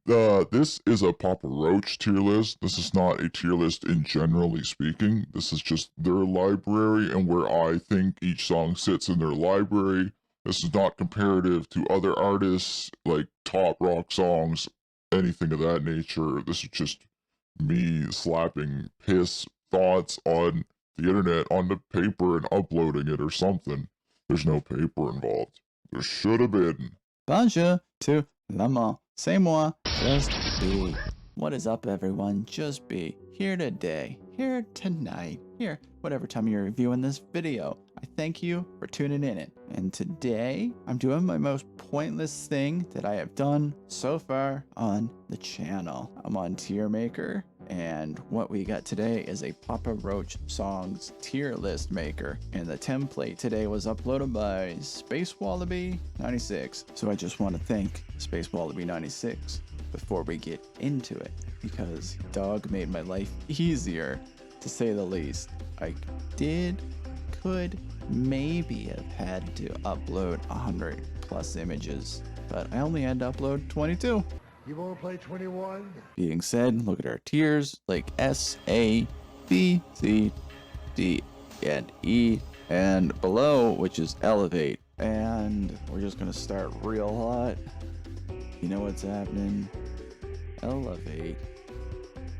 This is a Papa Roach tier list. This is not a tier list in generally speaking. This is just their library and where I think each song sits in their library. This is not comparative to other artists, like top rock songs, anything of that nature. This is just me slapping piss thoughts on the internet onto paper and uploading it or something. There's no paper involved. There should have been. Bonjour to l'amant. C'est moi, Just Be. What is up, everyone? Just Be. Here today, here tonight, here, whatever time you're viewing this video. I thank you for tuning in. And today, I'm doing my most pointless thing that I have done so far on the channel. I'm on Tier Maker, and what we got today is a Papa Roach songs tier list maker. And the template today was uploaded by Space Wallaby 96. So I just want to thank Space Wallaby 96 before we get into it, because dog made my life easier, to say the least. I could maybe have had to upload 100 plus images, but I only had to upload 22. You won't play 21? Being said, look at our tiers like S, A, B, C, D, and E, and below, which is Elevate. And we're just gonna start real hot. You know what's happening? Elevate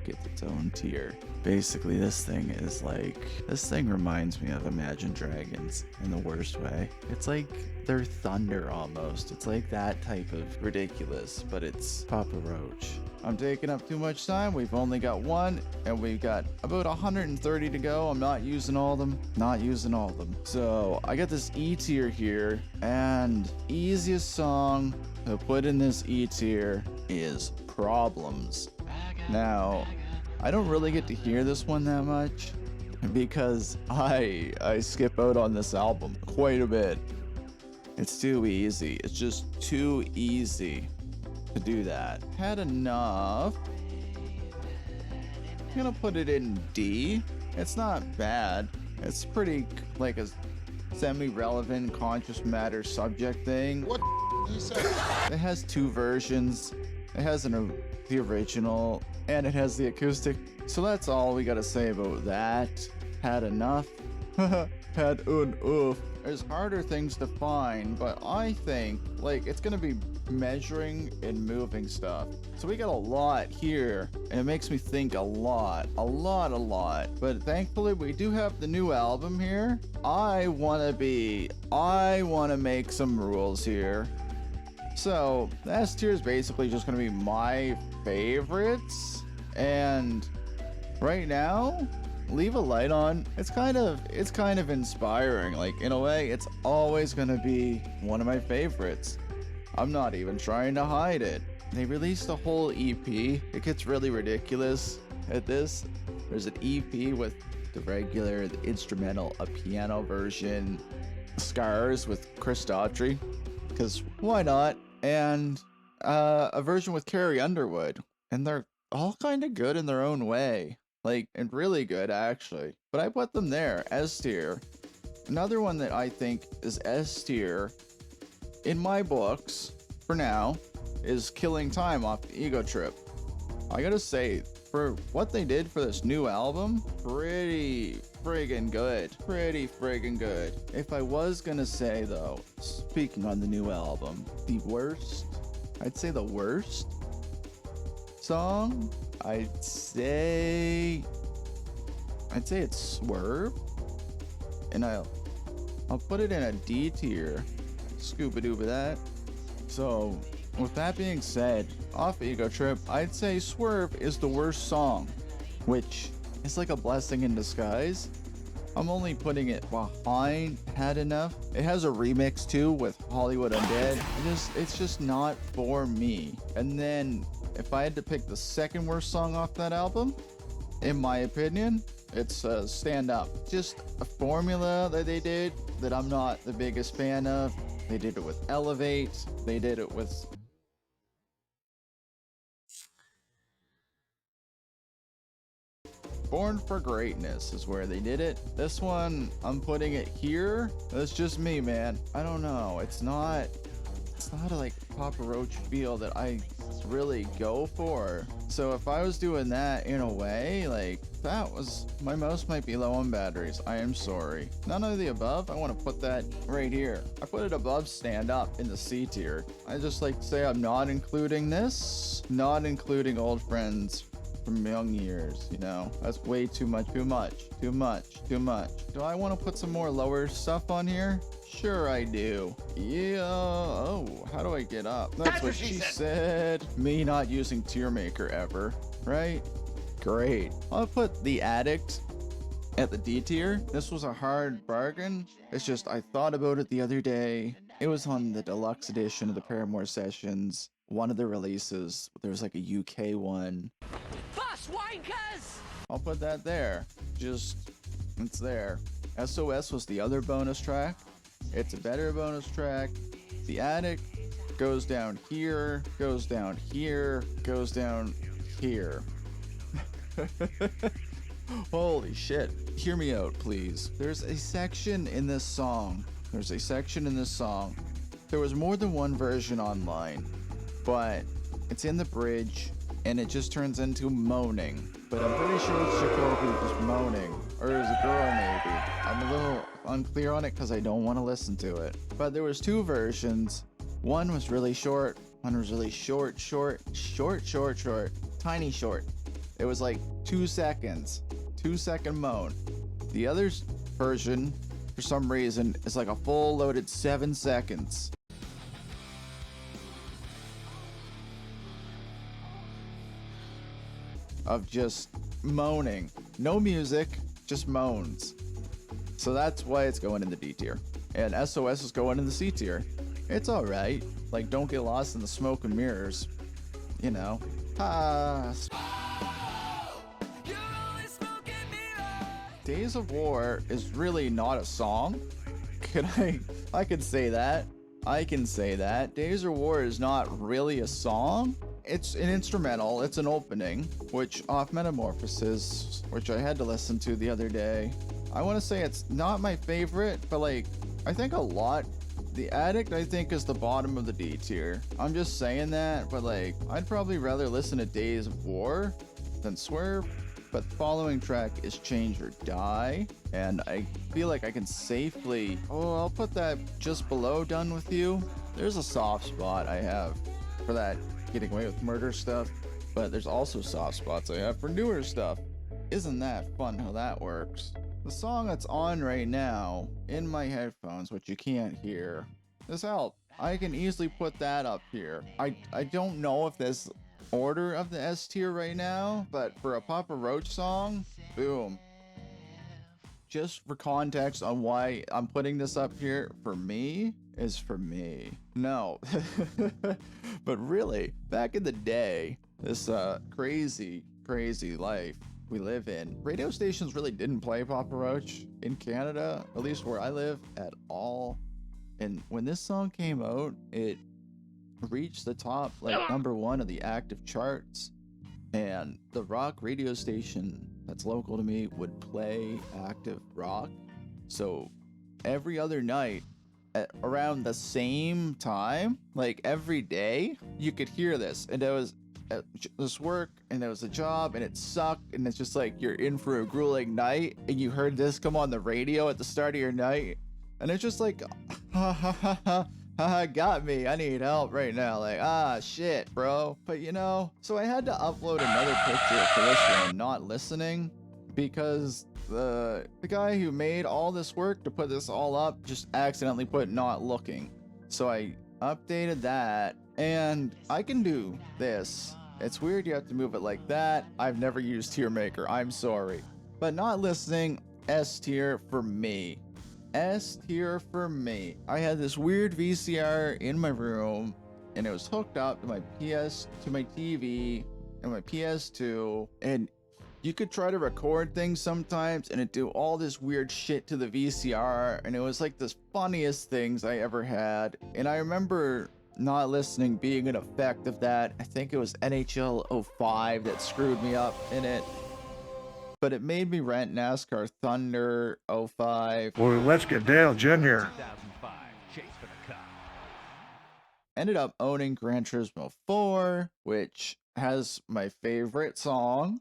gets its own tier. Basically, this thing reminds me of Imagine Dragons in the worst way. It's like they're thunder almost. It's like that type of ridiculous, but it's Papa Roach. I'm taking up too much time. We've only got one, and we've got about 130 to go. I'm not using all of them. So I got this E tier here, and easiest song to put in this E tier is Problems. Now, I don't really get to hear this one that much because I skip out on this album quite a bit. It's too easy. It's just too easy to do that. Had enough. I'm gonna put it in D. It's not bad. It's pretty like a semi-relevant conscious matter subject thing. What you say? It has two versions. It has the original, and it has the acoustic. So that's all we gotta say about that. Had enough. Had oof. There's harder things to find, but I think like it's gonna be measuring and moving stuff. So we got a lot here, and it makes me think a lot. But thankfully we do have the new album here. I wanna make some rules here. So the S tier is basically just gonna be my favorites, and right now, Leave a Light On. It's kind of inspiring. Like in a way, it's always gonna be one of my favorites. I'm not even trying to hide it. They released a whole EP. It gets really ridiculous at this. There's an EP with the regular, the instrumental, a piano version, Scars with Chris Daughtry, because why not? And a version with Carrie Underwood, and they're all kind of good in their own way, like, and really good actually. But I put them there, S tier. Another one that I think is S tier in my books for now is Killing Time off the Ego Trip. I gotta say, for what they did for this new album, pretty friggin' good. If I was gonna say though, speaking on the new album, I'd say the worst song, I'd say it's Swerve, and I'll put it in a D tier. Scuba-dooba that. So with that being said, off Ego Trip, I'd say Swerve is the worst song, which is like a blessing in disguise. I'm only putting it behind Had Enough. It has a remix too with Hollywood Undead. It's just not for me. And then if I had to pick the second worst song off that album, in my opinion, it's Stand Up. Just a formula that they did that I'm not the biggest fan of. They did it with Elevate. They did it with Born for Greatness is where they did it. This one, I'm putting it here. That's just me, man. I don't know. It's not like Papa Roach feel that I really go for. So if I was doing that in a way, like that was, my mouse might be low on batteries. I am sorry. None of the above. I want to put that right here. I put it above stand up in the C tier. I just like to say I'm not including this, not including old friends from young years, you know. That's way too much. Do I want to put some more lower stuff on here? Sure I do. Yeah. Oh, how do I get up? That's what she said. Me not using tier maker ever, right? Great. I'll put the Addict at the D tier. This was a hard bargain. It's just I thought about it the other day. It was on the deluxe edition of the Paramour sessions. One of the releases, there was like a UK one. Boss wankers! I'll put that there. Just, it's there. SOS was the other bonus track. It's a better bonus track. The Addict goes down here, goes down here, goes down here. Holy shit. Hear me out, please. There's a section in this song. There was more than one version online, but it's in the bridge and it just turns into moaning. But I'm pretty sure it's Jacoby just moaning. Or is a girl maybe. I'm a little unclear on it because I don't want to listen to it. But there was two versions. One was really short. One was really short. Tiny short. It was like 2 seconds. 2-second moan. The other version, for some reason, is like a full loaded 7 seconds. Of just moaning. No music, just moans. So that's why it's going in the D tier. And SOS is going in the C tier. It's alright. Like, don't get lost in the smoke and mirrors. You know. Days of War is really not a song. I can say that. I can say that. Days of War is not really a song. It's an instrumental. It's an opening, which off Metamorphosis, which I had to listen to the other day. I want to say it's not my favorite, but like, I think a lot. The Addict, I think, is the bottom of the D tier. I'm just saying that, but like, I'd probably rather listen to Days of War than Swerve. But the following track is Change or Die, and I feel like I can safely, I'll put that just below Done With You. There's a soft spot I have for that Getting Away with Murder stuff, but there's also soft spots I have for newer stuff. Isn't that fun how that works? The song that's on right now in my headphones, which you can't hear, is Help. I can easily put that up here. I don't know if this order of the S tier right now, but for a Papa Roach song, boom. Just for context on why I'm putting this up here, for me, is for me. No. But really, back in the day, this crazy life we live in, radio stations really didn't play Papa Roach in Canada, at least where I live, at all. And when this song came out, it reached the top, like #1 of the active charts, and the rock radio station that's local to me would play active rock. So every other night at around the same time, like every day, you could hear this, and it was this work, and it was a job, and it sucked, and it's just like you're in for a grueling night, and you heard this come on the radio at the start of your night, and it's just like, got me. I need help right now. Like, shit, bro. But you know, so I had to upload another picture for this one, not listening, because the guy who made all this work to put this all up just accidentally put not looking. So I updated that, and I can do this. It's weird you have to move it like that. I've never used tier maker. I'm sorry. But not listening, S tier for me. S tier for me. I had this weird VCR in my room, and it was hooked up to my TV and my PS2, and you could try to record things sometimes and it do all this weird shit to the VCR, and it was like the funniest things I ever had. And I remember not listening being an effect of that. I think it was NHL 05 that screwed me up in it. But it made me rent NASCAR Thunder 05. Well, let's get Dale Jr. ended up owning Gran Turismo 4, which has my favorite song.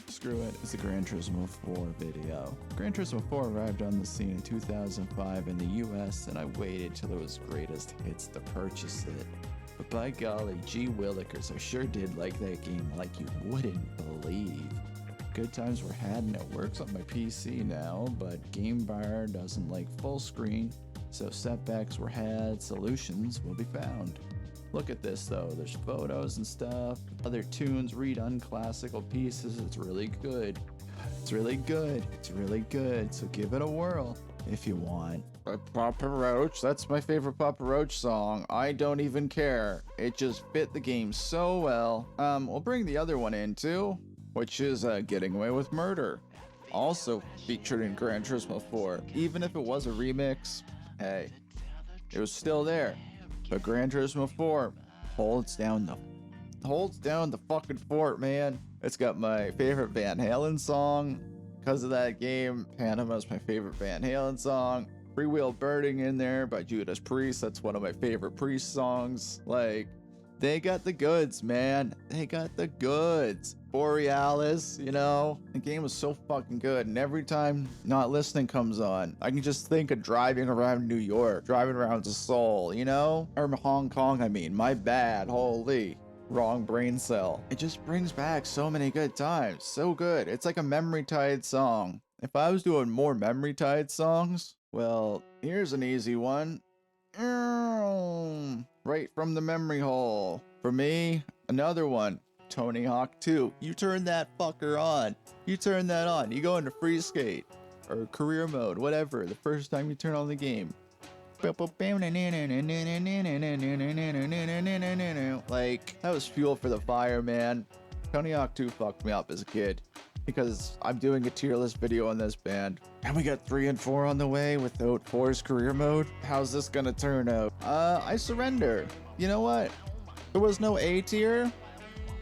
Screw it, it's a Gran Turismo 4 video. Gran Turismo 4 arrived on the scene in 2005 in the US, and I waited till it was greatest hits to purchase it. But by golly, gee willikers, I sure did like that game like you wouldn't believe. Good times were had and it works on my PC now, but GameBar doesn't like full screen, so setbacks were had, solutions will be found. Look at this though, there's photos and stuff, other tunes, redone classical pieces, it's really good. It's really good, it's really good, so give it a whirl if you want. Papa Roach, that's my favorite Papa Roach song. I don't even care. It just fit the game so well. We'll bring the other one in too, which is Getting Away with Murder. Also featured in Gran Turismo 4. Even if it was a remix, hey, it was still there. But Gran Turismo 4 holds down the fucking fort, man. It's got my favorite Van Halen song. Because of that game, Panama's my favorite Van Halen song. Free Wheel Burning in there by Judas Priest. That's one of my favorite Priest songs. Like, they got the goods, man. They got the goods. Borealis, you know? The game was so fucking good. And every time Not Listening comes on, I can just think of driving around New York, driving around to Seoul, you know? Or Hong Kong, I mean. My bad. Holy. Wrong brain cell. It just brings back so many good times. So good. It's like a memory-tied song. If I was doing more memory-tied songs, well, here's an easy one. Right from the memory hole. For me, another one. Tony Hawk 2. You turn that fucker on. You turn that on. You go into free skate or career mode, whatever, the first time you turn on the game. Like, that was fuel for the fire, man. Tony Hawk 2 fucked me up as a kid because I'm doing a tier list video on this band. And we got 3 and 4 on the way without 4's career mode. How's this gonna turn out? I surrender. You know what? There was no A tier.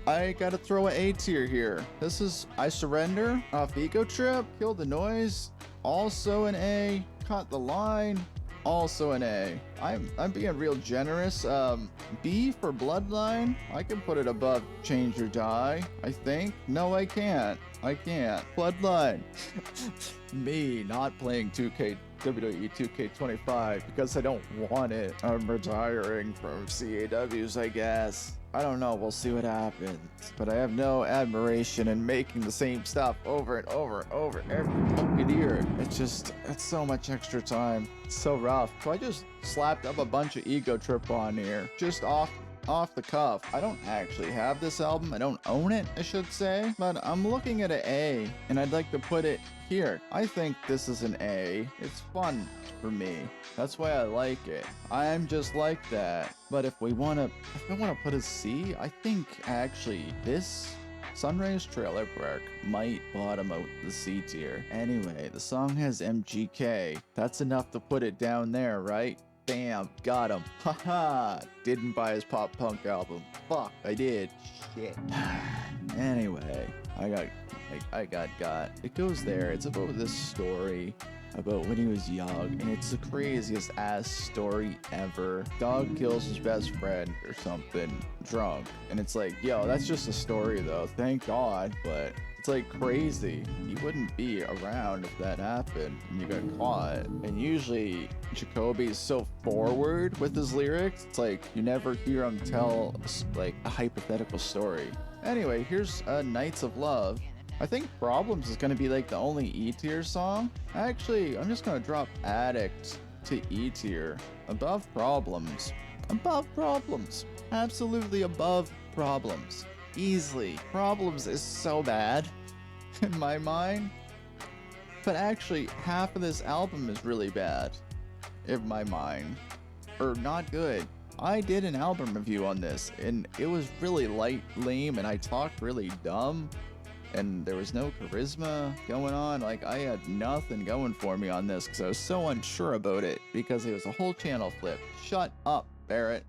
I gotta throw an A tier here. This is I Surrender off Eco Trip. Kill the Noise. Also an A. Caught the Line. Also an A. I'm being real generous. B for Bloodline. I can put it above Change or Die, I think. No, I can't. I can't. Bloodline. Me not playing 2K WWE 2K25 because I don't want it. I'm retiring from CAWs, I guess. I don't know, we'll see what happens. But I have no admiration in making the same stuff over and over and over every fucking year. It's so much extra time. It's so rough. So I just slapped up a bunch of Ego Trip on here. Just off the cuff. I don't actually have this album. I don't own it, I should say. But I'm looking at an A, and I'd like to put it here. I think this is an A. It's fun for me. That's why I like it. I'm just like that. But if I want to put a C, I think actually this Sunrise Trailer Park might bottom out the C tier. Anyway, the song has MGK. That's enough to put it down there, right? Bam, got him. Haha, didn't buy his pop punk album. Fuck, I did. Shit. Anyway, I got. It goes there. It's about this story about when he was young, and it's the craziest ass story ever. Dog kills his best friend or something drunk, and it's like, yo, that's just a story though, thank God, but it's like crazy. You wouldn't be around if that happened and you got caught. And usually Jacoby's so forward with his lyrics, it's like you never hear him tell like a hypothetical story. Anyway, here's Nights of Love. I think Problems is going to be like the only E tier song. Actually, I'm just going to drop Addict to E tier. Above Problems. Above Problems. Absolutely above Problems. Easily. Problems is so bad in my mind. But actually, half of this album is really bad in my mind. Or not good. I did an album review on this, and it was really lame, and I talked really dumb. And there was no charisma going on. Like, I had nothing going for me on this because I was so unsure about it because it was a whole channel flip. Shut up, Barrett.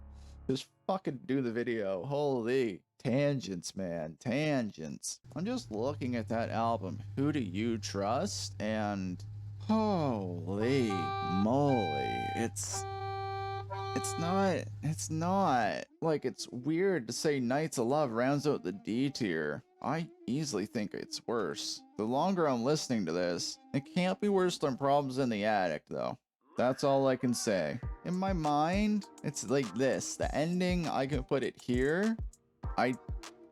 Just fucking do the video. Holy tangents, man. Tangents. I'm just looking at that album. Who Do You Trust? And holy moly. It's It's not. Like, it's weird to say Knights of Love rounds out the D tier. I easily think it's worse. The longer I'm listening to this, it can't be worse than Problems in the Attic, though. That's all I can say. In my mind, it's like this. The ending, I can put it here. I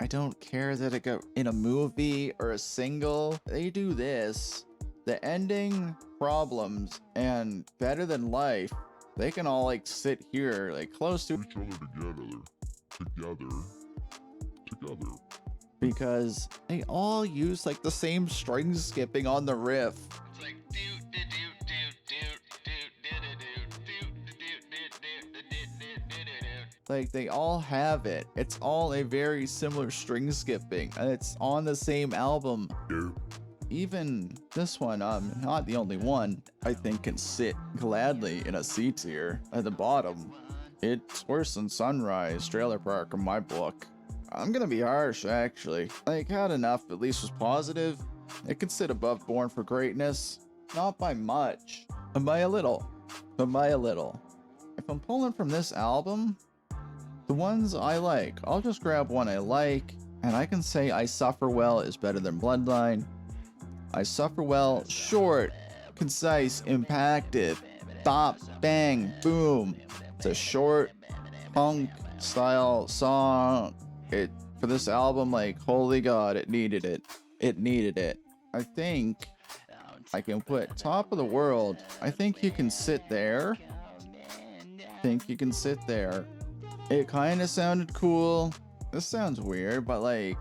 don't care that it got in a movie or a single. They do this. The ending, Problems, and Better Than Life, they can all like sit here, like close to each other together. Because they all use like the same string skipping on the riff. It's like Like they all have it. It's all a very similar string skipping, and it's on the same album. Yeah. Even this one, not the only one, I think can sit gladly in a C tier at the bottom. It's worse than Sunrise, Trailer Park in my book. I'm gonna be harsh, actually. Like, Had Enough at least was positive. It could sit above Born for Greatness. Not by much, but by a little. If I'm pulling from this album, the ones I like, I'll just grab one I like, and I can say I Suffer Well is better than Bloodline. I Suffer Well, short, concise, impactful, bop, bang, boom. It's a short punk style song. It for this album, like, holy god, it needed it. I think I can put Top of the World. I think you can sit there. It kind of sounded cool. This sounds weird, but like,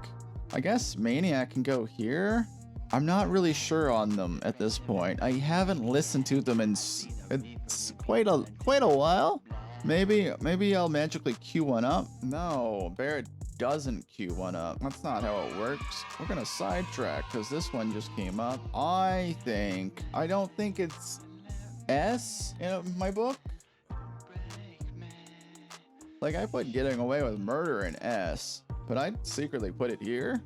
I guess Maniac can go here. I'm not really sure on them at this point. I haven't listened to them in it's quite a while. Maybe I'll magically queue one up. No, Barrett doesn't queue one up. That's not how it works. We're gonna sidetrack because this one just came up. I don't think it's S in my book. Like, I put Getting Away with Murder in S, but I'd secretly put it here.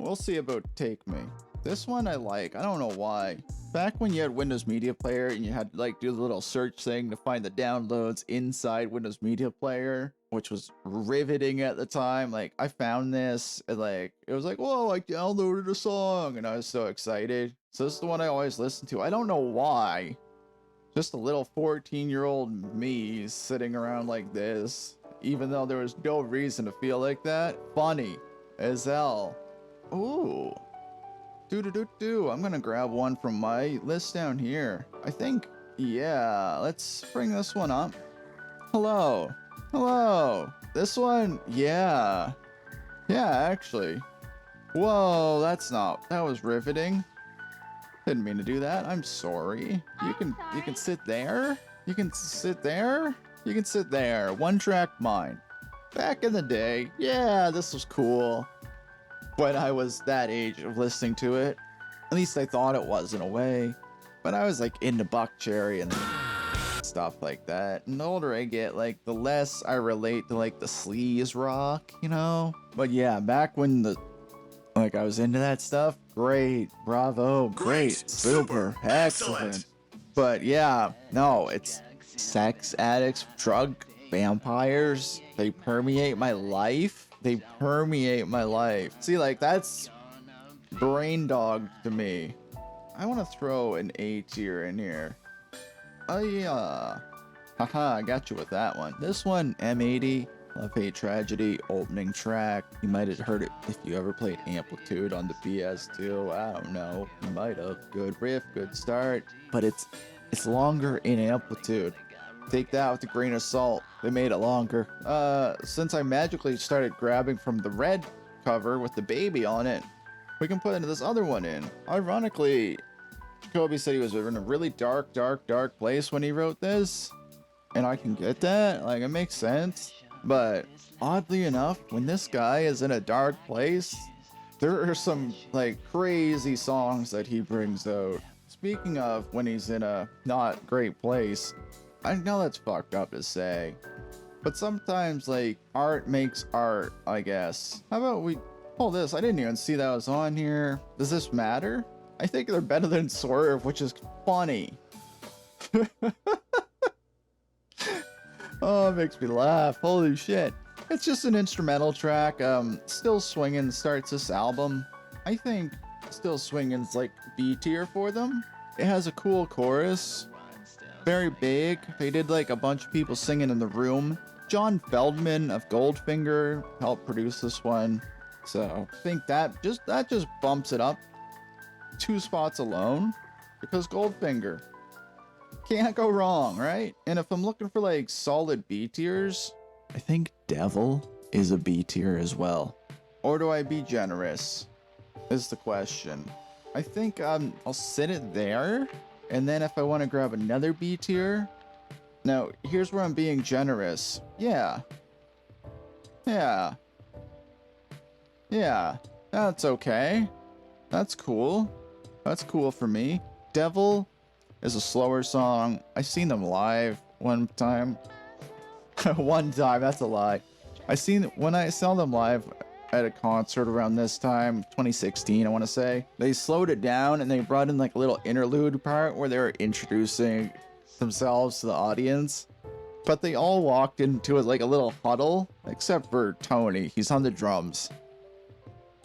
We'll see about Take Me. This one I like. I don't know why. Back when you had Windows Media Player and you had to like do the little search thing to find the downloads inside Windows Media Player, which was riveting at the time. Like, I found this and like, it was like, whoa, I downloaded a song, and I was so excited. So this is the one I always listen to. I don't know why. Just a little 14-year-old me sitting around like this, even though there was no reason to feel like that. Funny as hell. Ooh. I'm gonna grab one from my list down here. I think, yeah, let's bring this one up. Hello. This one, yeah, actually. Whoa, that was riveting. Didn't mean to do that. I'm sorry. You can sit there. You can sit there. One track mind. Back in the day, yeah, this was cool. When I was that age of listening to it, at least I thought it was in a way. But I was like into Buck Cherry and stuff like that. And the older I get, like, the less I relate to like the sleaze rock, you know? But yeah, back when I was into that stuff, great, bravo, great, super, excellent. But yeah, no, it's sex addicts, drug vampires. They permeate my life. See, like, that's brain dog to me. I want to throw an A tier in here. Oh yeah. Haha, I got you with that one. This one, M80. Love Hate Tragedy, opening track. You might have heard it if you ever played Amplitude on the PS2. I don't know. You might have. Good riff, good start. But it's longer in Amplitude. Take that with a grain of salt. They made it longer. Since I magically started grabbing from the red cover with the baby on it, we can put this other one in. Ironically, Jacoby said he was in a really dark place when he wrote this. And I can get that. Like, it makes sense. But oddly enough, when this guy is in a dark place, there are some like crazy songs that he brings out. Speaking of when he's in a not great place, I know that's fucked up to say, but sometimes like art makes art, I guess. How about we pull this? I didn't even see that was on here. Does this matter? I think they're better than Swerve, which is funny. Oh, it makes me laugh. Holy shit. It's just an instrumental track. Still Swingin' starts this album. I think Still Swingin's like B tier for them. It has a cool chorus. Very big. They did like a bunch of people singing in the room. John Feldman of Goldfinger helped produce this one. So I think that just bumps it up 2 spots alone, because Goldfinger. Can't go wrong, right? And if I'm looking for like solid B tiers, I think Devil is a B tier as well. Or do I be generous? Is the question. I think I'll sit it there, and then if I want to grab another B tier, now here's where I'm being generous. Yeah, that's okay. That's cool. That's cool for me. Devil is a slower song. I seen them live one time. One time, that's a lie. When I saw them live at a concert around this time, 2016, I want to say, they slowed it down and they brought in like a little interlude part where they were introducing themselves to the audience. But they all walked into it like a little huddle, except for Tony. He's on the drums.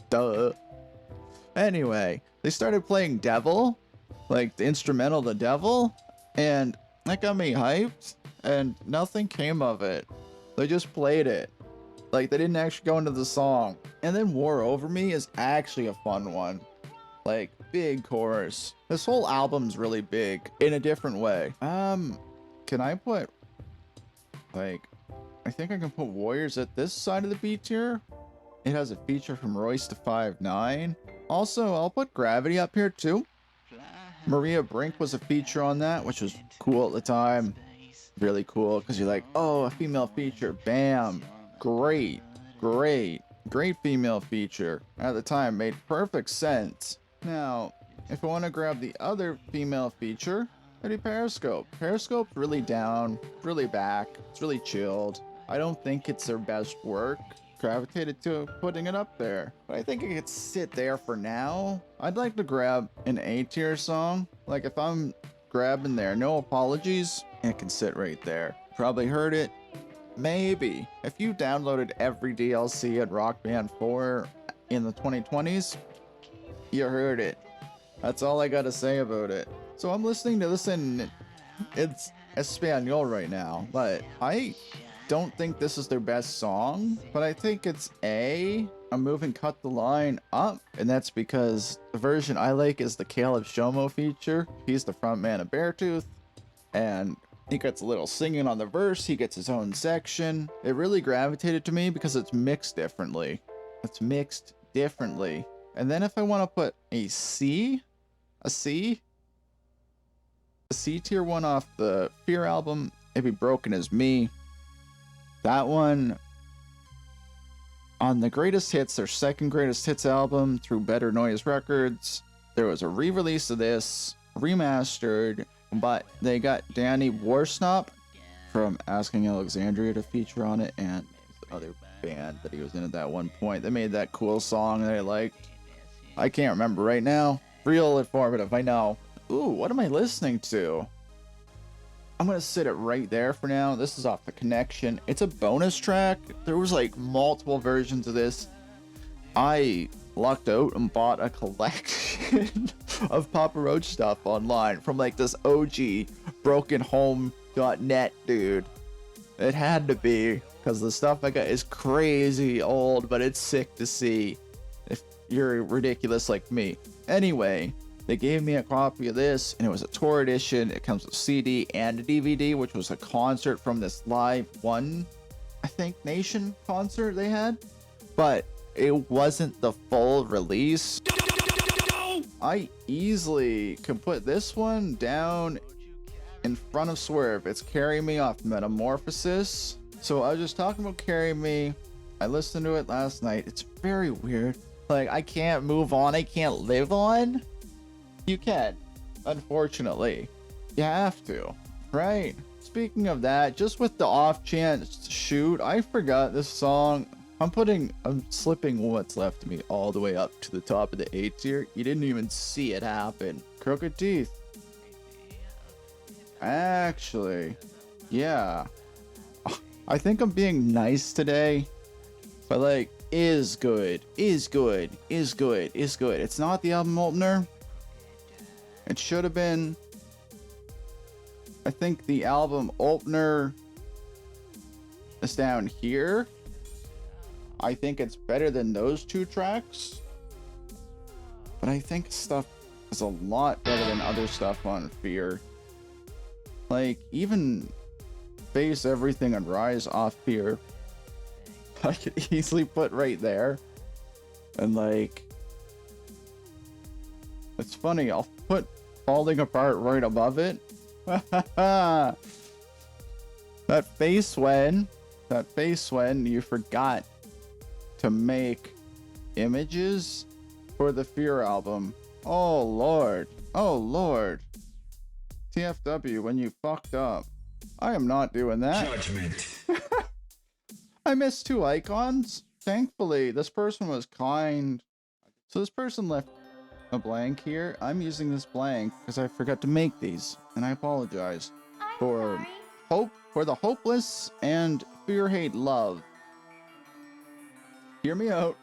Duh. Anyway, they started playing Devil, like the instrumental The Devil, and that got me hyped, and nothing came of it. They just played it. Like, they didn't actually go into the song. And then War Over Me is actually a fun one. Like, big chorus. This whole album's really big in a different way. Can I put, like, I think I can put Warriors at this side of the B tier. It has a feature from Royce to 5'9". Also, I'll put Gravity up here too. Maria Brink was a feature on that, which was cool at the time. Really cool, because you're like, oh, a female feature. Bam. Great female feature. At the time, made perfect sense. Now, if I want to grab the other female feature, I do Periscope. Periscope's really down, really back, it's really chilled. I don't think it's their best work. Gravitated to putting it up there, but I think it could sit there for now. I'd like to grab an A tier song. Like, if I'm grabbing there, No Apologies, it can sit right there. Probably heard it. Maybe. If you downloaded every DLC at Rock Band 4 in the 2020s, you heard it. That's all I gotta say about it. So I'm listening to this in it's Espanol right now, but I don't think this is their best song, but I think it's A. I'm moving Cut the Line up, and that's because the version I like is the Caleb Shomo feature. He's the frontman of Beartooth, and he gets a little singing on the verse. He gets his own section. It really gravitated to me because it's mixed differently. And then if I want to put a C tier one off the Fear album, it'd be Broken As Me. That one, on the Greatest Hits, their second Greatest Hits album through Better Noise Records, there was a re-release of this, remastered, but they got Danny Warsnop from Asking Alexandria to feature on it, and the other band that he was in at that one point. They made that cool song that I liked. I can't remember right now. Real informative, I know. Ooh, what am I listening to? I'm gonna sit it right there for now. This is off The Connection. It's a bonus track. There was like multiple versions of this. I lucked out and bought a collection of Papa Roach stuff online from like this OG brokenhome.net dude. It had to be, because the stuff I got is crazy old, but it's sick to see if you're ridiculous like me. Anyway, they gave me a copy of this, and it was a tour edition. It comes with CD and a DVD, which was a concert from this Live One, I think, Nation concert they had. But it wasn't the full release. I easily can put this one down in front of Swerve. It's Carry Me off Metamorphosis. So I was just talking about Carry Me. I listened to it last night. It's very weird. Like, I can't move on. I can't live on. You can, unfortunately. You have to, right? Speaking of that, just with the off chance shoot, I forgot this song. I'm slipping what's left of me all the way up to the top of the A tier. You didn't even see it happen. Crooked Teeth. Actually, yeah. I think I'm being nice today, but like, is good, is good, is good, is good. It's not the album opener. It should have been. I think the album opener is down here. I think it's better than those two tracks. But I think stuff is a lot better than other stuff on Fear. Like, even Face Everything and Rise off Fear, I could easily put right there. And like, it's funny, I'll put Falling Apart right above it. That face when you forgot to make images for the Fear album. Oh lord, oh lord. TFW when you fucked up. I am not doing that. Judgment. I missed 2 icons. Thankfully, this person was kind. So this person left a blank here. I'm using this blank because I forgot to make these, and I apologize for the hopeless and fear, hate, love. Hear me out.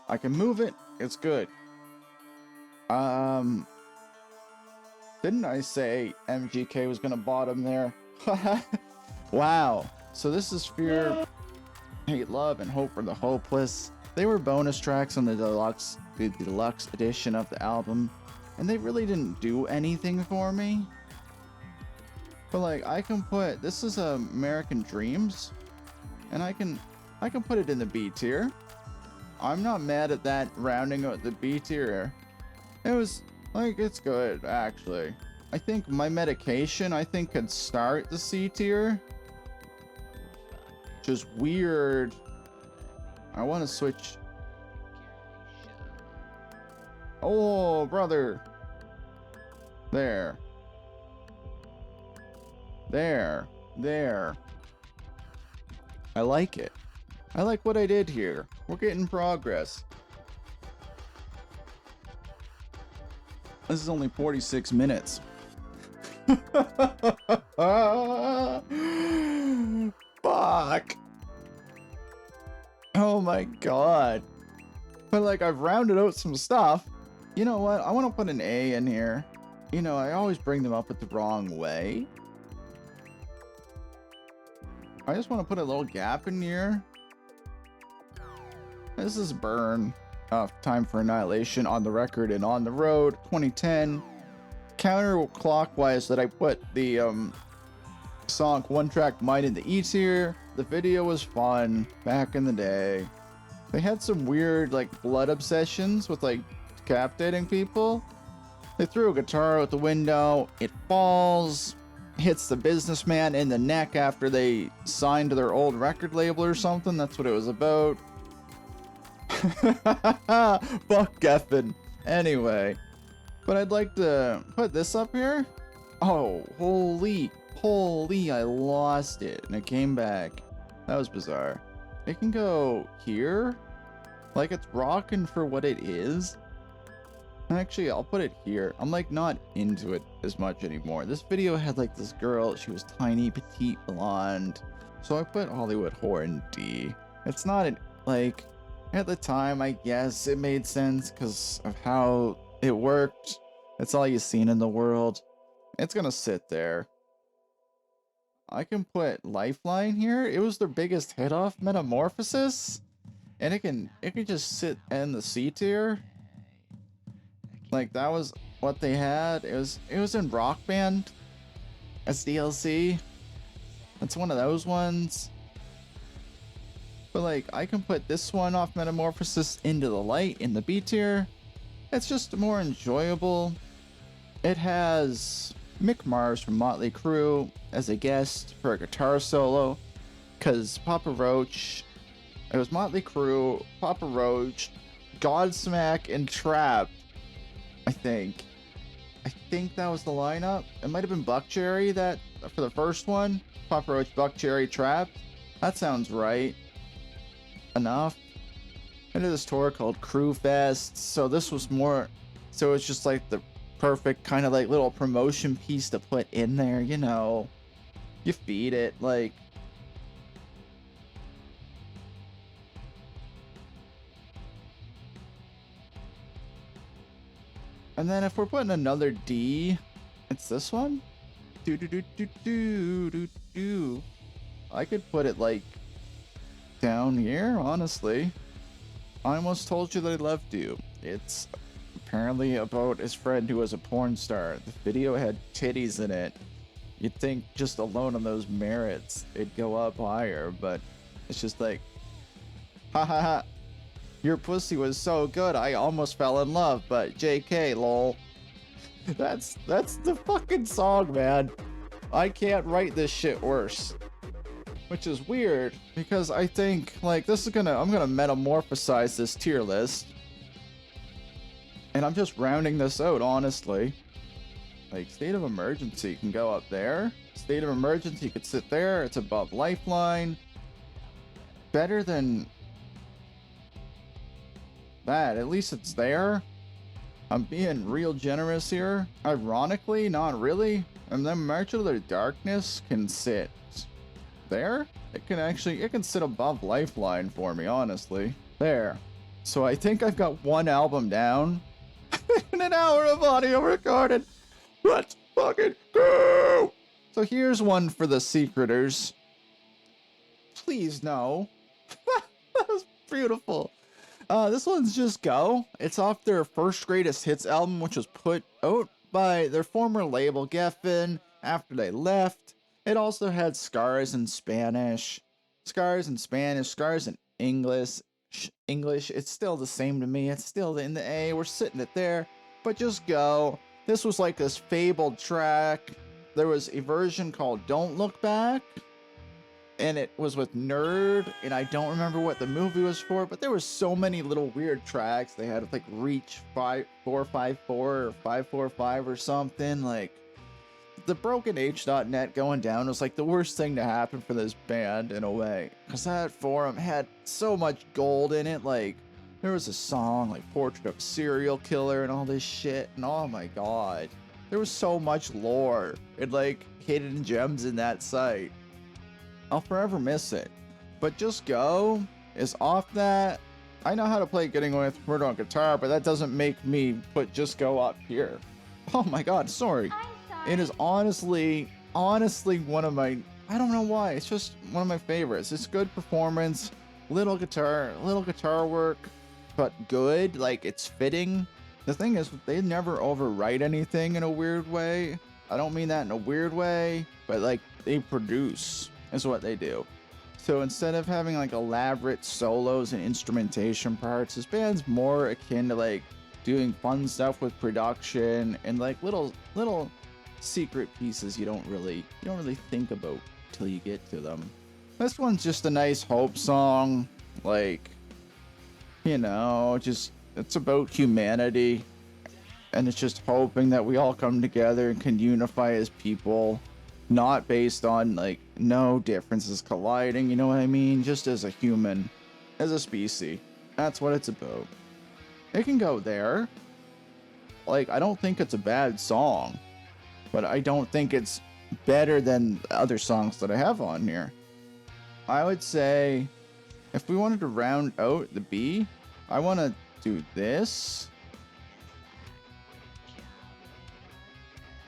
I can move it. It's good. Didn't I say MGK was gonna bottom there? Wow. So this is Fear, Hate, Love, and Hope for the Hopeless. They were bonus tracks on the deluxe edition of the album, and they really didn't do anything for me. But like, I can put, this is American Dreams, and I can put it in the B tier. I'm not mad at that rounding out the B tier. It was like, it's good actually. I think My Medication could start the C tier. Which is weird. I want to switch. Oh, brother. There. I like it. I like what I did here. We're getting progress. This is only 46 minutes. Fuck. Oh my god. But like, I've rounded out some stuff. You know what? I want to put an A in here. You know, I always bring them up at the wrong way. I just want to put a little gap in here. This is Burn. Time for Annihilation, On the Record and On the Road, 2010. Counterclockwise that I put the song One Track Mind in the E tier. The video was fun back in the day. They had some weird like blood obsessions with like decapitating people. They threw a guitar out the window, it falls, hits the businessman in the neck after they signed to their old record label or something. That's what it was about. Fuck Geffen. Anyway, but I'd like to put this up here. Oh, holy, I lost it and it came back. That was bizarre. It can go here. Like, it's rocking for what it is. Actually, I'll put it here. I'm like not into it as much anymore. This video had like this girl, she was tiny, petite, blonde. So I put Hollywood Whore in D. It's not like, at the time, I guess it made sense because of how it worked. It's all you've seen in the world. It's gonna sit there. I can put Lifeline here. It was their biggest hit off Metamorphosis. And it can just sit in the C tier. Like, that was what they had. It was in Rock Band as DLC. It's one of those ones. But like, I can put this one off Metamorphosis into the light in the B tier. It's just more enjoyable. It has Mick Mars from Motley Crue as a guest for a guitar solo. Cause Papa Roach, it was Motley Crue, Papa Roach, Godsmack, and Trapped. I think that was the lineup. It might have been Buckcherry that for the first one. Papa Roach, Buckcherry, Trapped. That sounds right enough. I did this tour called Crew Fest, so this was more, so it's just like the perfect kind of like little promotion piece to put in there, you know. You feed it, like, And then if we're putting another D, it's this one. Do do do do do do do. I could put it like down here, honestly. I almost told you that I loved you. It's apparently about his friend who was a porn star. The video had titties in it. You'd think just alone on those merits, it'd go up higher, but it's just like, ha ha ha. Your pussy was so good, I almost fell in love, but JK, lol. That's the fucking song, man. I can't write this shit worse. Which is weird, because I think, like, I'm gonna metamorphosize this tier list. And I'm just rounding this out, honestly. Like, State of Emergency can go up there. State of Emergency could sit there. It's above Lifeline. Better than that. At least it's there. I'm being real generous here. Ironically, not really. And then March of the Darkness can sit there. It can sit above Lifeline for me, honestly. There. So I think I've got one album down. And an hour of audio recorded. Let's fucking go! So here's one for the secreters. Please no. That was beautiful. This one's Just Go. It's off their first greatest hits album, which was put out by their former label Geffen after they left. It also had Scars in Spanish, Scars in English. It's still the same to me. It's still in the A. We're sitting it there. But Just Go. This was like this fabled track. There was a version called Don't Look Back. And it was with Nerd. And I don't remember what the movie was for. But there were so many little weird tracks. They had like Reach 454 or 545 or something. Like, the BrokenH.net going down was like the worst thing to happen for this band in a way. Because that forum had so much gold in it. Like, there was a song like Portrait of a Serial Killer and all this shit. And oh my god. There was so much lore and like hidden gems in that site. I'll forever miss it. But Just Go is off that. I know how to play Getting Away with Murder on guitar, but that doesn't make me put Just Go up here. Oh my god, sorry. It is honestly one of my, I don't know why, it's just one of my favorites. It's good performance, little guitar work, but good, like it's fitting. The thing is, they never overwrite anything in a weird way. I don't mean that in a weird way, but like they produce is what they do. So instead of having like elaborate solos and instrumentation parts, this band's more akin to like doing fun stuff with production and like little secret pieces you don't really think about till you get to them. This one's just a nice hope song, like, you know, just it's about humanity, and it's just hoping that we all come together and can unify as people, not based on like no differences colliding, you know what I mean, just as a human, as a species. That's what it's about. It can go there. Like, I don't think it's a bad song, but I don't think it's better than other songs that I have on here. I would say if we wanted to round out the B, I want to do this.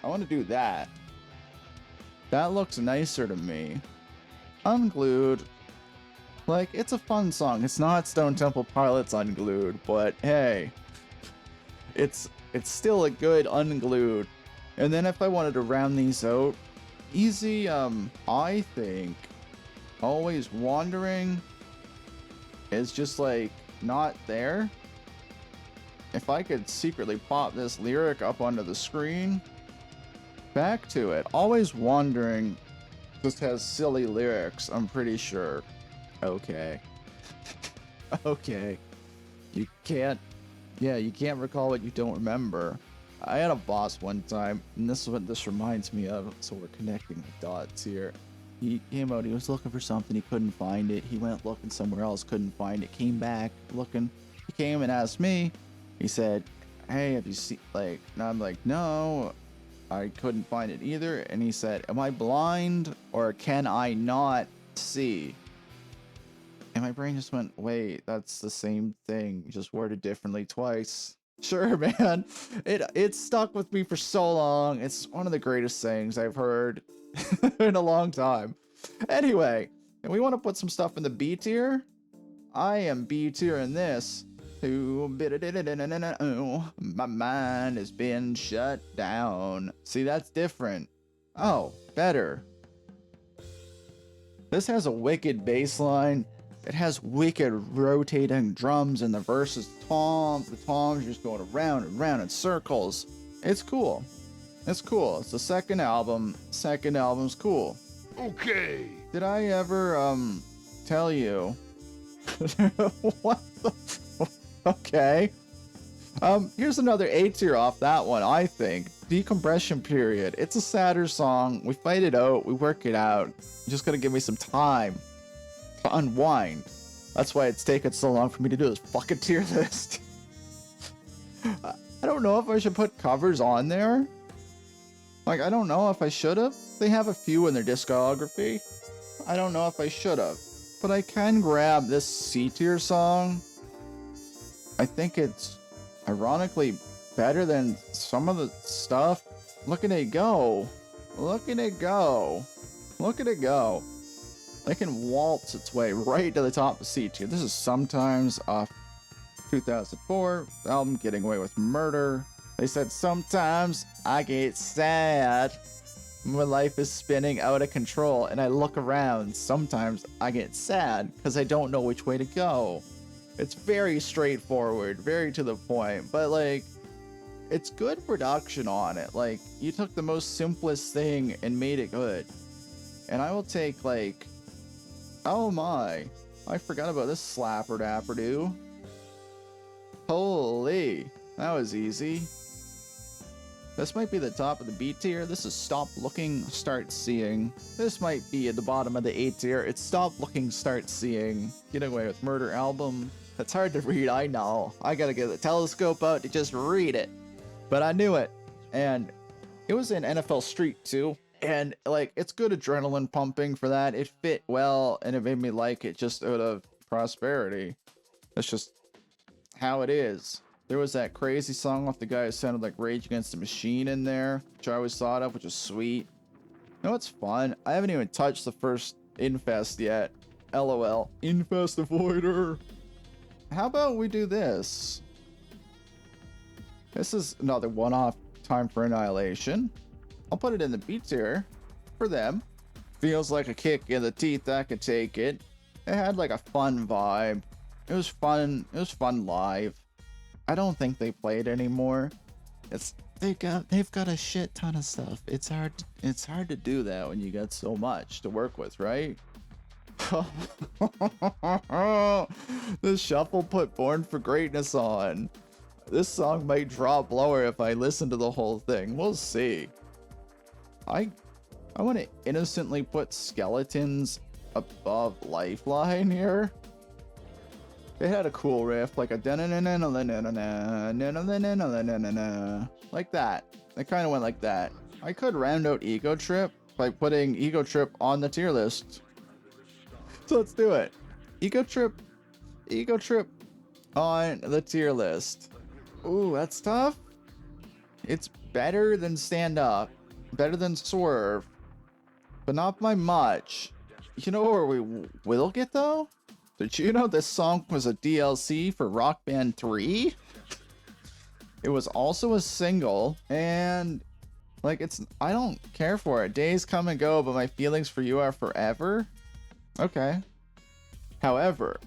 I want to do that. That looks nicer to me. Unglued. Like, it's a fun song. It's not Stone Temple Pilots Unglued, but hey, it's still a good Unglued. And then if I wanted to round these out, easy, I think Always Wandering is just like not there. If I could secretly pop this lyric up onto the screen, back to it. Always Wandering just has silly lyrics, I'm pretty sure. Okay. Okay. You can't recall what you don't remember. I had a boss one time, and this is what this reminds me of, so we're connecting the dots here. He came out, he was looking for something, he couldn't find it. He went looking somewhere else, couldn't find it, came back looking. He came and asked me, he said, hey, have you seen, like, and I'm like, no, I couldn't find it either. And he said, am I blind or can I not see? And my brain just went, wait, that's the same thing, just worded differently twice. Sure, man. It stuck with me for so long. It's one of the greatest things I've heard in a long time. Anyway, and we want to put some stuff in the B tier. I am B tier in this. My mind has been shut down. See, that's different. Oh, better. This has a wicked bass line. It has wicked rotating drums and the verses. The toms just going around and around in circles. It's cool. It's cool. It's the second album. Second album's cool. Okay. Did I ever tell you what the okay. Here's another A tier off that one, I think. Decompression Period. It's a sadder song. We fight it out. We work it out. You just gotta give me some time to unwind. That's why it's taken so long for me to do this fucking tier list. I don't know if I should put covers on there. Like, I don't know if I should have. They have a few in their discography. I don't know if I should have. But I can grab this C tier song. I think it's ironically better than some of the stuff. Look at it go. Look at it go. Look at it go. It can waltz its way right to the top of C tier. This is Sometimes off 2004. The album Getting Away with Murder. They said, sometimes I get sad when life is spinning out of control and I look around. Sometimes I get sad because I don't know which way to go. It's very straightforward, very to the point, but like, it's good production on it. Like, you took the most simplest thing and made it good. And I will take, like, oh my, I forgot about this slapper dapper do. Holy, that was easy. This might be the top of the B tier. This is Stop Looking, Start Seeing. This might be at the bottom of the A tier. It's Stop Looking, Start Seeing. Getting Away with Murder album. That's hard to read, I know. I gotta get the telescope out to just read it. But I knew it. And it was in NFL Street too. And like, it's good adrenaline pumping for that. It fit well and it made me like it just out of prosperity. That's just how it is. There was that crazy song off the guy who sounded like Rage Against the Machine in there, which I always thought of, which was sweet. You know what's fun? I haven't even touched the first Infest yet. LOL. Infest Avoider. How about we do this? This is another one-off Time for Annihilation. I'll put it in the B tier for them. Feels like a kick in the teeth, I could take it. It had like a fun vibe. It was fun live. I don't think they play it anymore. They've got a shit ton of stuff. It's hard to do that when you got so much to work with, right? The shuffle put Born for Greatness on. This song might drop lower if I listen to the whole thing. We'll see. I want to innocently put Skeletons above Lifeline here. It had a cool riff, like a like that. It kind of went like that. I could round out Ego Trip by putting Ego Trip on the tier list. So let's do it. Ego Trip on the tier list. Ooh, that's tough. It's better than Stand Up, better than Swerve, but not by much. You know where we will get though? Did you know this song was a DLC for Rock Band 3? It was also a single, and like I don't care for it. Days come and go, but my feelings for you are forever. Okay. However,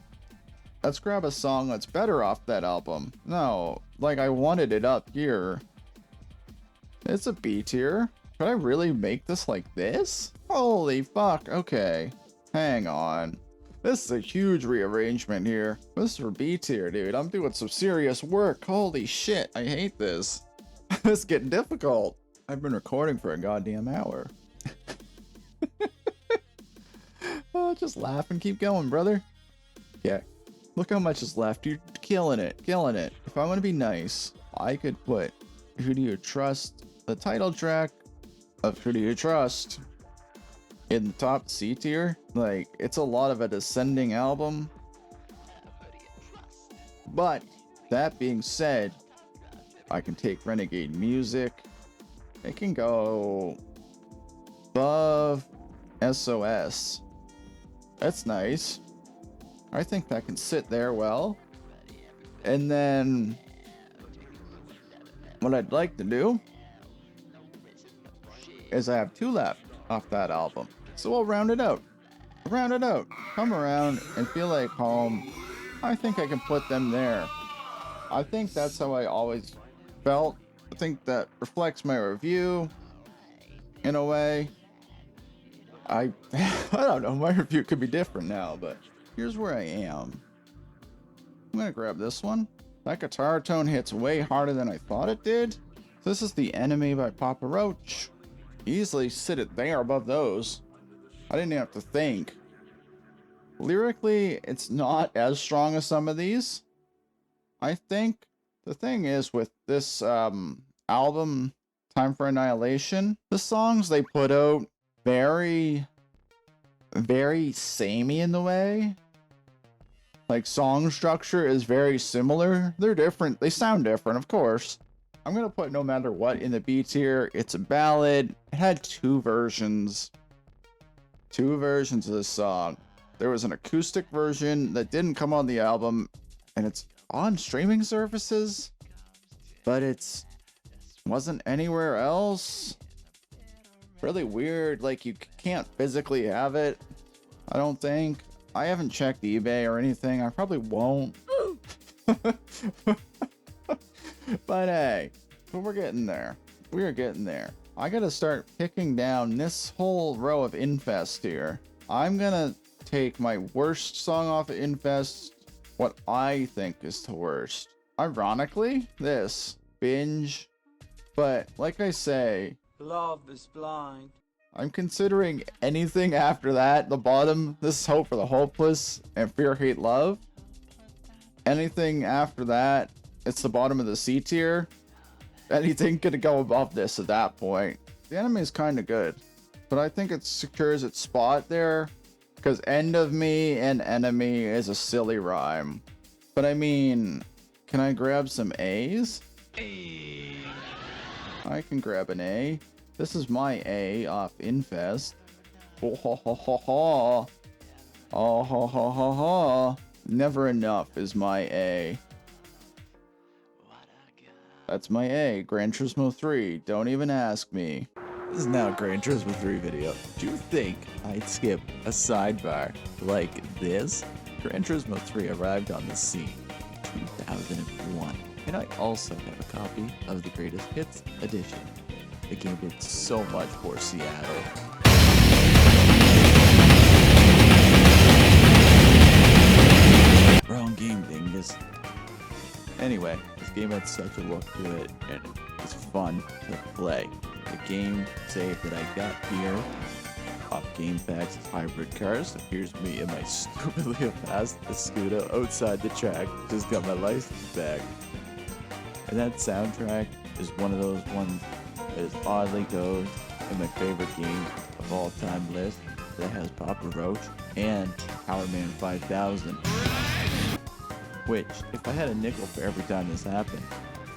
let's grab a song that's better off that album. No, like I wanted it up here. It's a B tier. Could I really make this like this? Holy fuck, okay. Hang on. This is a huge rearrangement here. This is for B tier, dude. I'm doing some serious work. Holy shit, I hate this. It's getting difficult. I've been recording for a goddamn hour. Oh, just laugh and keep going, brother. Yeah, look how much is left. You're killing it, killing it. If I want to be nice, I could put Who Do You Trust, the title track of Who Do You Trust, in the top C tier. Like, it's a lot of a descending album. But that being said, I can take Renegade Music. It can go above SOS. That's nice. I think that can sit there well. And then what I'd like to do is I have 2 left off that album. So we'll round it out. Round it out. Come around and feel like home. I think I can put them there. I think that's how I always felt. I think that reflects my review in a way. I don't know, my review could be different now, but here's where I am. I'm gonna grab this one. That guitar tone hits way harder than I thought it did. This is The Enemy by Papa Roach. Easily sit it there above those. I didn't even have to think. Lyrically, it's not as strong as some of these. I think the thing is with this album, Time for Annihilation, the songs they put out very samey in the way. Like, song structure is very similar. They're different. They sound different, of course. I'm gonna put No Matter What in the B tier. It's a ballad. It had 2 versions. 2 versions of this song. There was an acoustic version that didn't come on the album, and it's on streaming services, but it's wasn't anywhere else. Really weird. Like, you can't physically have it, I don't think. I haven't checked eBay or anything. I probably won't. But hey, we're getting there. We're getting there. I gotta start picking down this whole row of Infest here. I'm gonna take my worst song off of Infest, what I think is the worst. Ironically, this Binge. But like I say, Love is blind. I'm considering anything after that. The bottom, This is Hope for the Hopeless and Fear, Hate, Love. Anything after that, it's the bottom of the C tier. Anything could go above this at that point. The Enemy is kind of good, but I think it secures its spot there because End of Me and Enemy is a silly rhyme. But I mean, can I grab some A's? I can grab an A. This is my A off Infest. Oh ha ha ha ha. Oh ha ha ha ha. Never Enough is my A. That's my A. Gran Turismo 3. Don't even ask me. This is now a Gran Turismo 3 video. Do you think I'd skip a sidebar like this? Gran Turismo 3 arrived on the scene in 2001. And I also have a copy of the Greatest Hits edition. The game did so much for Seattle. Wrong game, dingus. Anyway, this game had such a look to it, and it's fun to play. The game save that I got here off GameFAQs Hybrid Cars appears me in my stupidly fast scooter outside the track. Just got my license back. And that soundtrack is one of those ones that is oddly goes in my favorite games of all time list that has Papa Roach and Power Man 5000. Which, if I had a nickel for every time this happened,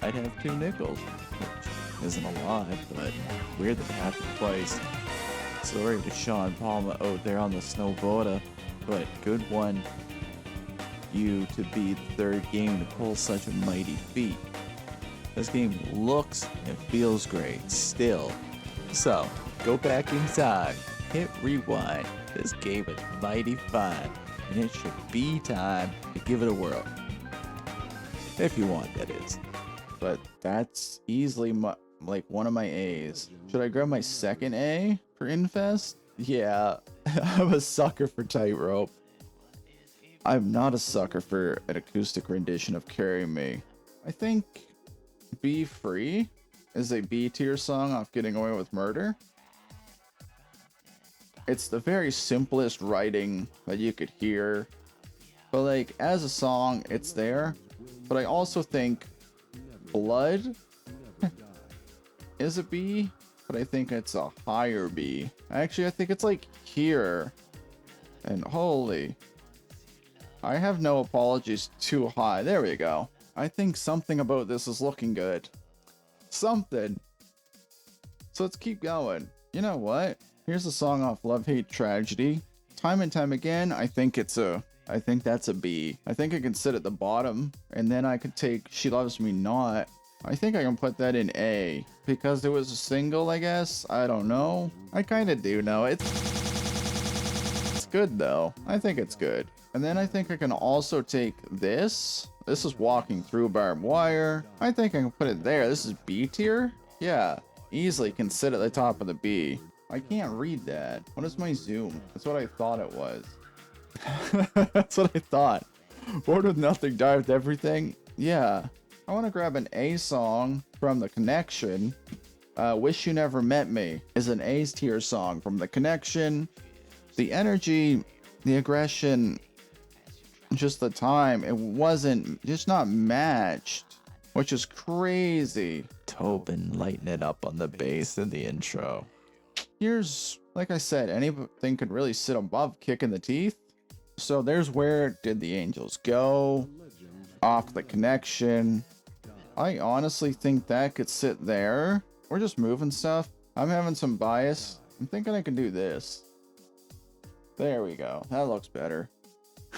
I'd have 2 nickels. Which isn't a lot, but weird that it happened twice. Sorry to Sean Palmer out there on the snowboarder, but good one you to be the 3rd game to pull such a mighty feat. This game looks and feels great still. So, go back in time, hit rewind. This game is mighty fine, and it should be time to give it a whirl. If you want, that is. But that's easily like one of my A's. Should I grab my second A for Infest? Yeah, I'm a sucker for Tightrope. I'm not a sucker for an acoustic rendition of Carry Me. I think Be Free is a B tier song off Getting Away with Murder. It's the very simplest writing that you could hear, but like as a song it's there. But I also think Blood is a B, but I think it's a higher B. Actually, I think it's like here. And holy, I have no apologies, too high. There we go. I think something about this is looking good. something. So let's keep going. You know what? Here's a song off Love Hate Tragedy. Time and time again, I think that's a B. I think I can sit at the bottom, and then I could take She Loves Me Not. I think I can put that in A because it was a single, I guess. I don't know. I kind of do know. It's good though. I think it's good. And then I think I can also take this. This is Walking Through Barbed Wire. I think I can put it there. This is B tier. Yeah, easily can sit at the top of the B. I can't read that. What is my zoom? That's what I thought it was. That's what I thought. Bored with Nothing, Dived Everything. Yeah. I want to grab an A song from The Connection. Wish You Never Met Me is an A tier song from The Connection. The energy, the aggression, just the time, it wasn't, just not matched, which is crazy. Tobin lighting it up on the bass in the intro. Here's, like I said, anything could really sit above Kick in the Teeth. So there's Where Did the Angels Go? Off The Connection. I honestly think that could sit there. We're just moving stuff. I'm having some bias. I'm thinking I can do this. There we go. That looks better.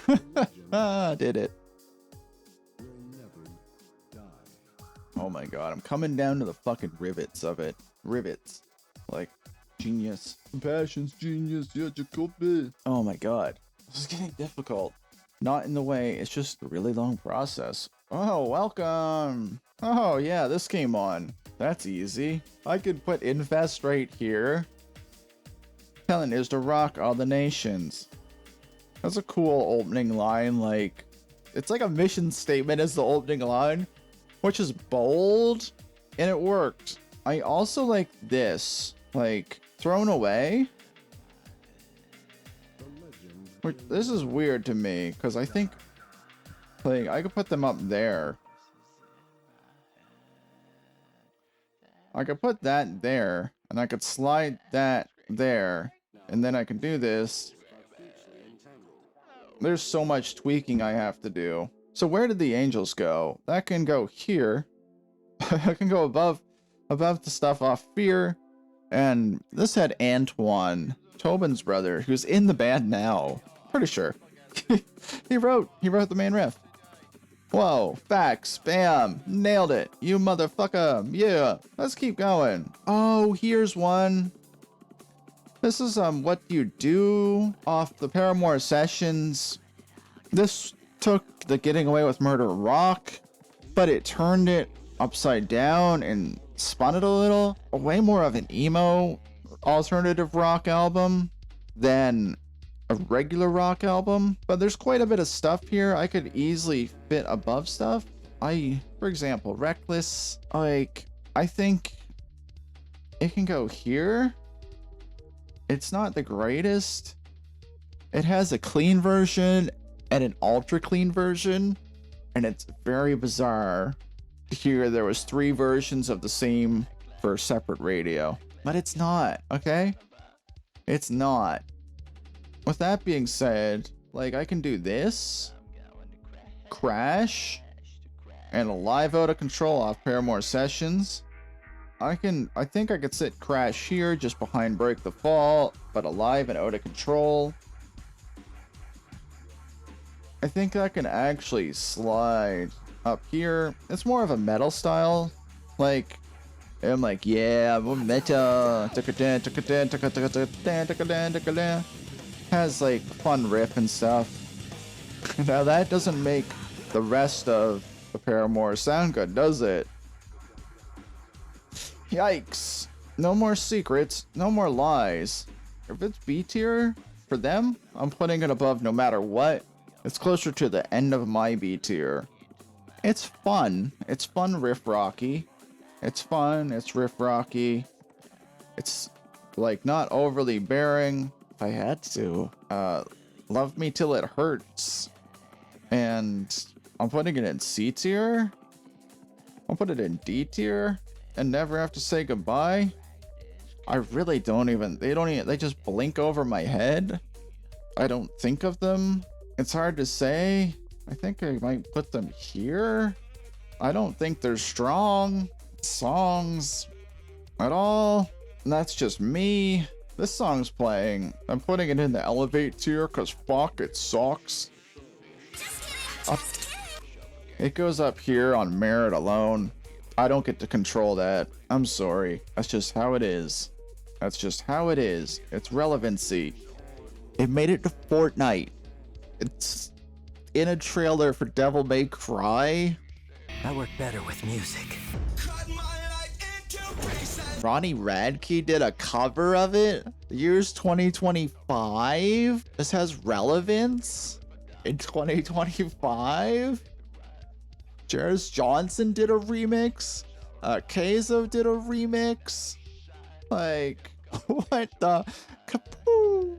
Did it. Oh my god, I'm coming down to the fucking rivets of it. Rivets. Like, genius. Passion's genius, yeah, Jacoby. Oh my god. This is getting difficult. Not in the way, it's just a really long process. Oh, welcome. Oh yeah, this came on. That's easy. I could put Infest right here. Telling is to rock all the nations. That's a cool opening line. Like, it's like a mission statement as the opening line, which is bold, and it worked. I also like this, like, Thrown Away. This is weird to me, because I think, like, I could put them up there. I could put that there, and I could slide that there, and then I can do this. There's so much tweaking I have to do. So where did the angels go? That can go here. I can go above the stuff off Fear. And this had Antoine, Tobin's brother, who's in the band now. Pretty sure. he wrote the main riff. Whoa, facts, bam, nailed it. You motherfucker, yeah. Let's keep going. Oh, here's one. This is What Do You Do off the Paramour sessions. This took the Getting Away with Murder rock, but it turned it upside down and spun it a little. Way more of an emo alternative rock album than a regular rock album. But there's quite a bit of stuff here I could easily fit above stuff. For example, Reckless, like, I think it can go here. It's not the greatest. It has a clean version and an ultra clean version, and it's very bizarre to hear there was 3 versions of the same for a separate radio. But it's not, okay? It's not. With that being said, like, I can do this, Crash, and a Live Out of Control off Paramour sessions. I think I could sit Crash here just behind Break the Fall, but Alive and Out of Control. I think I can actually slide up here. It's more of a metal style. Like, I'm like, yeah, I'm metal. Has like fun riff and stuff. Now that doesn't make the rest of the Paramour sound good, does it? Yikes. No more secrets, no more lies. If it's B tier for them, I'm putting it above no matter what. It's closer to the end of my B tier. It's fun. It's fun riff rocky. It's fun, it's riff rocky. It's like not overly bearing. If I had to. Love Me Till It Hurts. And I'm putting it in C tier. I'll put it in D tier. And Never Have to Say Goodbye. I really don't even, they just blink over my head. I don't think of them. It's hard to say. I think I might put them here. I don't think they're strong. songs at all. And that's just me. This song's playing. I'm putting it in the elevate tier because fuck, it sucks. It goes up here on merit alone. I don't get to control that. I'm sorry. That's just how it is. That's just how it is. It's relevancy. It made it to Fortnite. It's in a trailer for Devil May Cry. I work better with music. Ronnie Radke did a cover of it. The year's 2025. This has relevance in 2025. Jairus Johnson did a remix. Keizo did a remix. Like, what the? Kapoo.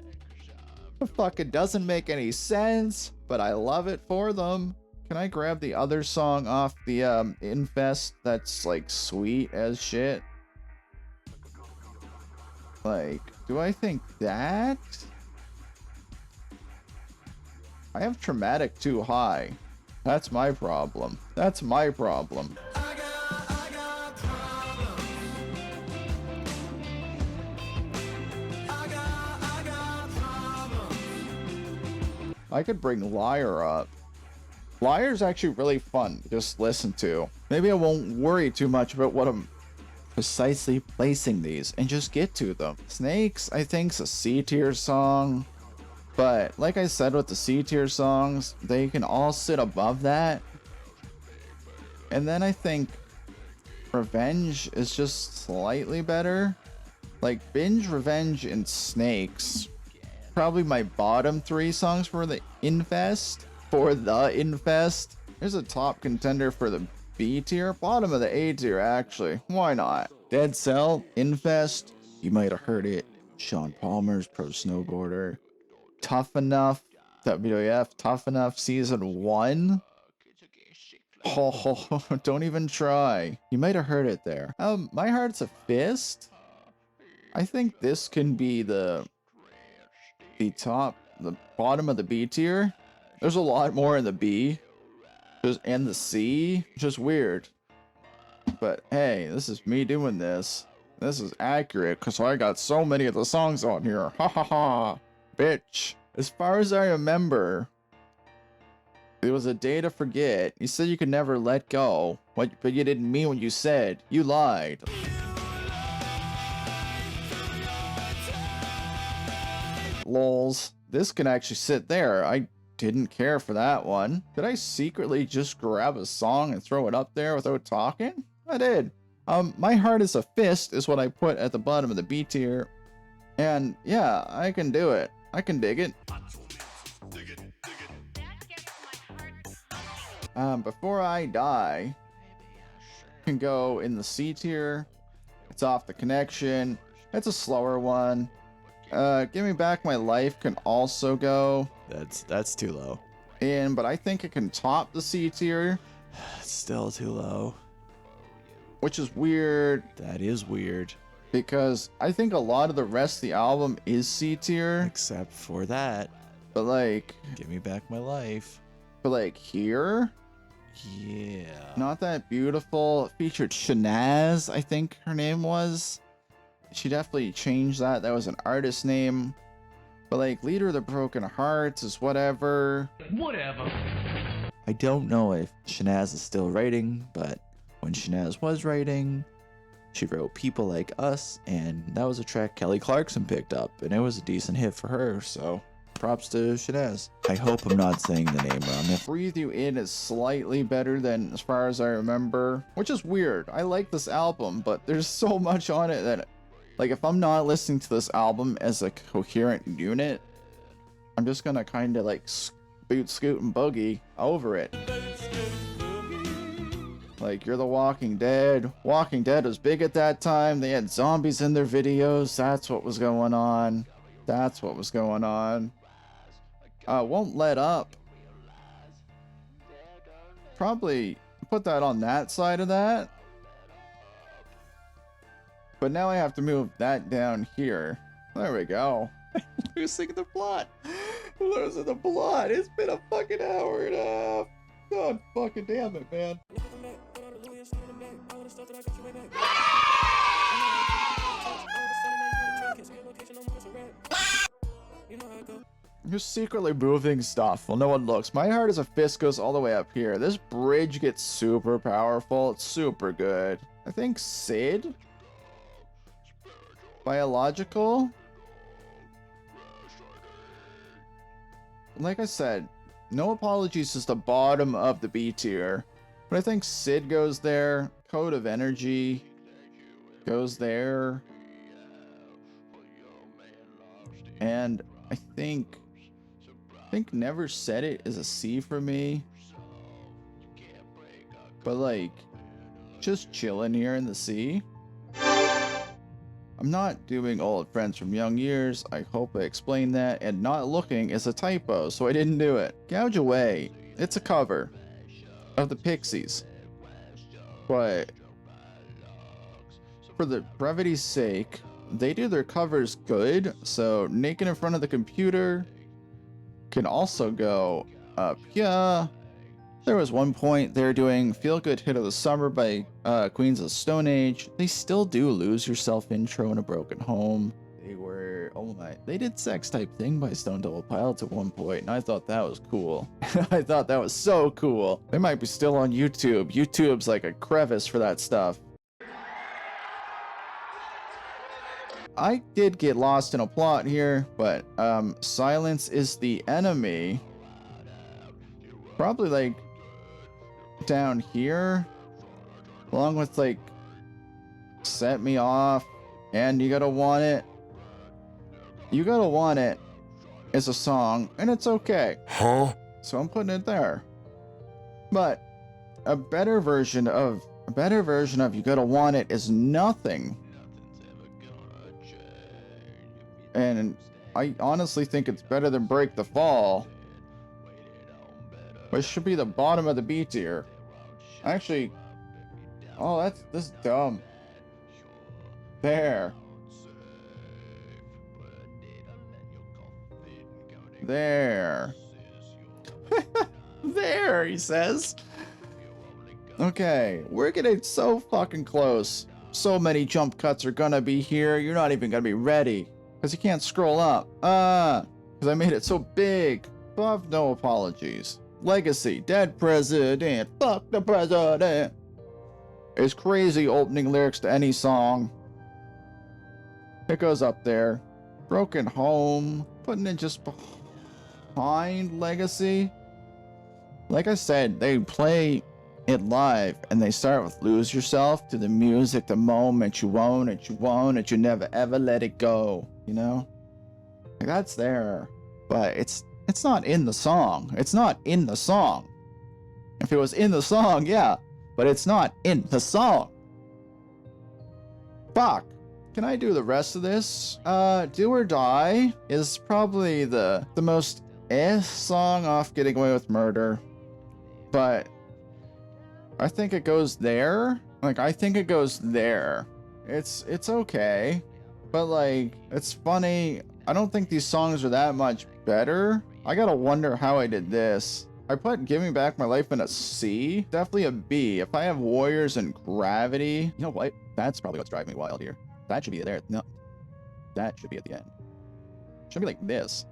It fucking doesn't make any sense, but I love it for them. Can I grab the other song off the Infest that's like sweet as shit? Like, do I think that? I have Traumatic too high. That's my problem. That's my problem. I could bring Liar up. Liar's actually really fun to just listen to. Maybe I won't worry too much about what I'm precisely placing these and just get to them. Snakes, I think, is a C tier song. But like I said with the C tier songs, they can all sit above that. And then I think Revenge is just slightly better. Like Binge, Revenge, and Snakes. Probably my bottom 3 songs for the Infest. There's a top contender for the B tier. Bottom of the A tier, actually. Why not? Dead Cell, Infest. You might have heard it. Sean Palmer's Pro Snowboarder. Tough Enough, WWF, Tough Enough Season 1. Oh, don't even try. You might have heard it there. My Heart's a Fist. I think this can be the bottom of the B tier. There's a lot more in the B. And the C. Just weird. But hey, this is me doing this. This is accurate because I got so many of the songs on here. Ha ha ha. Bitch. As far as I remember, it was a day to forget. You said you could never let go, but you didn't mean what you said. You lied. Lols. This can actually sit there. I didn't care for that one. Did I secretly just grab a song and throw it up there without talking? I did. My Heart is a Fist is what I put at the bottom of the B tier. And yeah, I can do it. I can dig it. Before I die, can go in the C tier. It's Off the Connection. It's a slower one. Give Me Back My Life can also go. That's too low. But I think it can top the C tier. It's still too low. Which is weird. That is weird. Because I think a lot of the rest of the album is C tier. Except for that. But like, Give Me Back My Life. But like here, Yeah. Not That Beautiful. It featured Shanaz, I think her name was. She definitely changed that. That was an artist name. But like Leader of the Broken Hearts is whatever. Whatever. I don't know if Shanaz is still writing, but when Shanaz was writing, she wrote People Like Us, and that was a track Kelly Clarkson picked up, and it was a decent hit for her, so props to Shanaz. I hope I'm not saying the name wrong. Breathe You In is slightly better than as far as I remember, which is weird. I like this album, but there's so much on it that, like, if I'm not listening to this album as a coherent unit, I'm just gonna kind of like boot, scoot, and boogie over it. Like, You're the Walking Dead. Walking Dead was big at that time. They had zombies in their videos. That's what was going on. That's what was going on. Won't Let Up. Probably put that on that side of that. But now I have to move that down here. There we go. Losing the plot. Losing the plot. It's been a fucking hour and a half. God fucking damn it, man. You're secretly moving stuff. Well, no one looks. My heart as a fist goes all the way up here. This bridge gets super powerful. It's super good. I think Sid? Biological? Like I said, no apologies is the bottom of the B tier. But I think Sid goes there. Code of Energy goes there. And I think Never Said It is a C for me. But like, just chilling here in the C. I'm not doing Old Friends from Young Years. I hope I explained that. And not looking is a typo, so I didn't do it. Gouge Away. It's a cover of the Pixies. But for the brevity's sake, they do their covers good. So Naked in Front of the Computer can also go up here. There was one point they're doing Feel Good Hit of the Summer by Queens of Stone Age. They still do Lose Yourself intro in a Broken Home. They did Sex Type Thing by Stone Double Pilots at one point, and I thought that was cool. I thought that was so cool. They might be still on YouTube. YouTube's like a crevice for that stuff. I did get lost in a plot here, but Silence is the Enemy. Probably like down here, along with like Set Me Off and You Gotta Want It. You Gotta Want It is a song, and it's okay. Huh? So I'm putting it there. But a better version of You Gotta Want It is Nothing. And I honestly think it's better than Break the Fall, which should be the bottom of the B tier. Actually, oh, this is dumb. There. There, he says. Okay, we're getting so fucking close. So many jump cuts are gonna be here, you're not even gonna be ready. Because you can't scroll up. Because I made it so big. Above, no apologies. Legacy, Dead President, fuck the president. It's crazy opening lyrics to any song. It goes up there. Broken Home, putting it just behind Legacy. Like I said, they play it live and they start with Lose Yourself to the music, the moment you own it, you never ever let it go, you know? Like that's there, but it's not in the song. It's not in the song. If it was in the song, yeah, but it's not in the song. Fuck. Can I do the rest of this? Do or Die is probably the most song off Getting Away with Murder. But I think it goes there. Like, I think it goes there. It's okay. But, like, it's funny. I don't think these songs are that much better. I gotta wonder how I did this. I put Give Me Back My Life in a C. Definitely a B. If I have Warriors and Gravity... You know what? That's probably what's driving me wild here. That should be there. No. That should be at the end. Should be like this.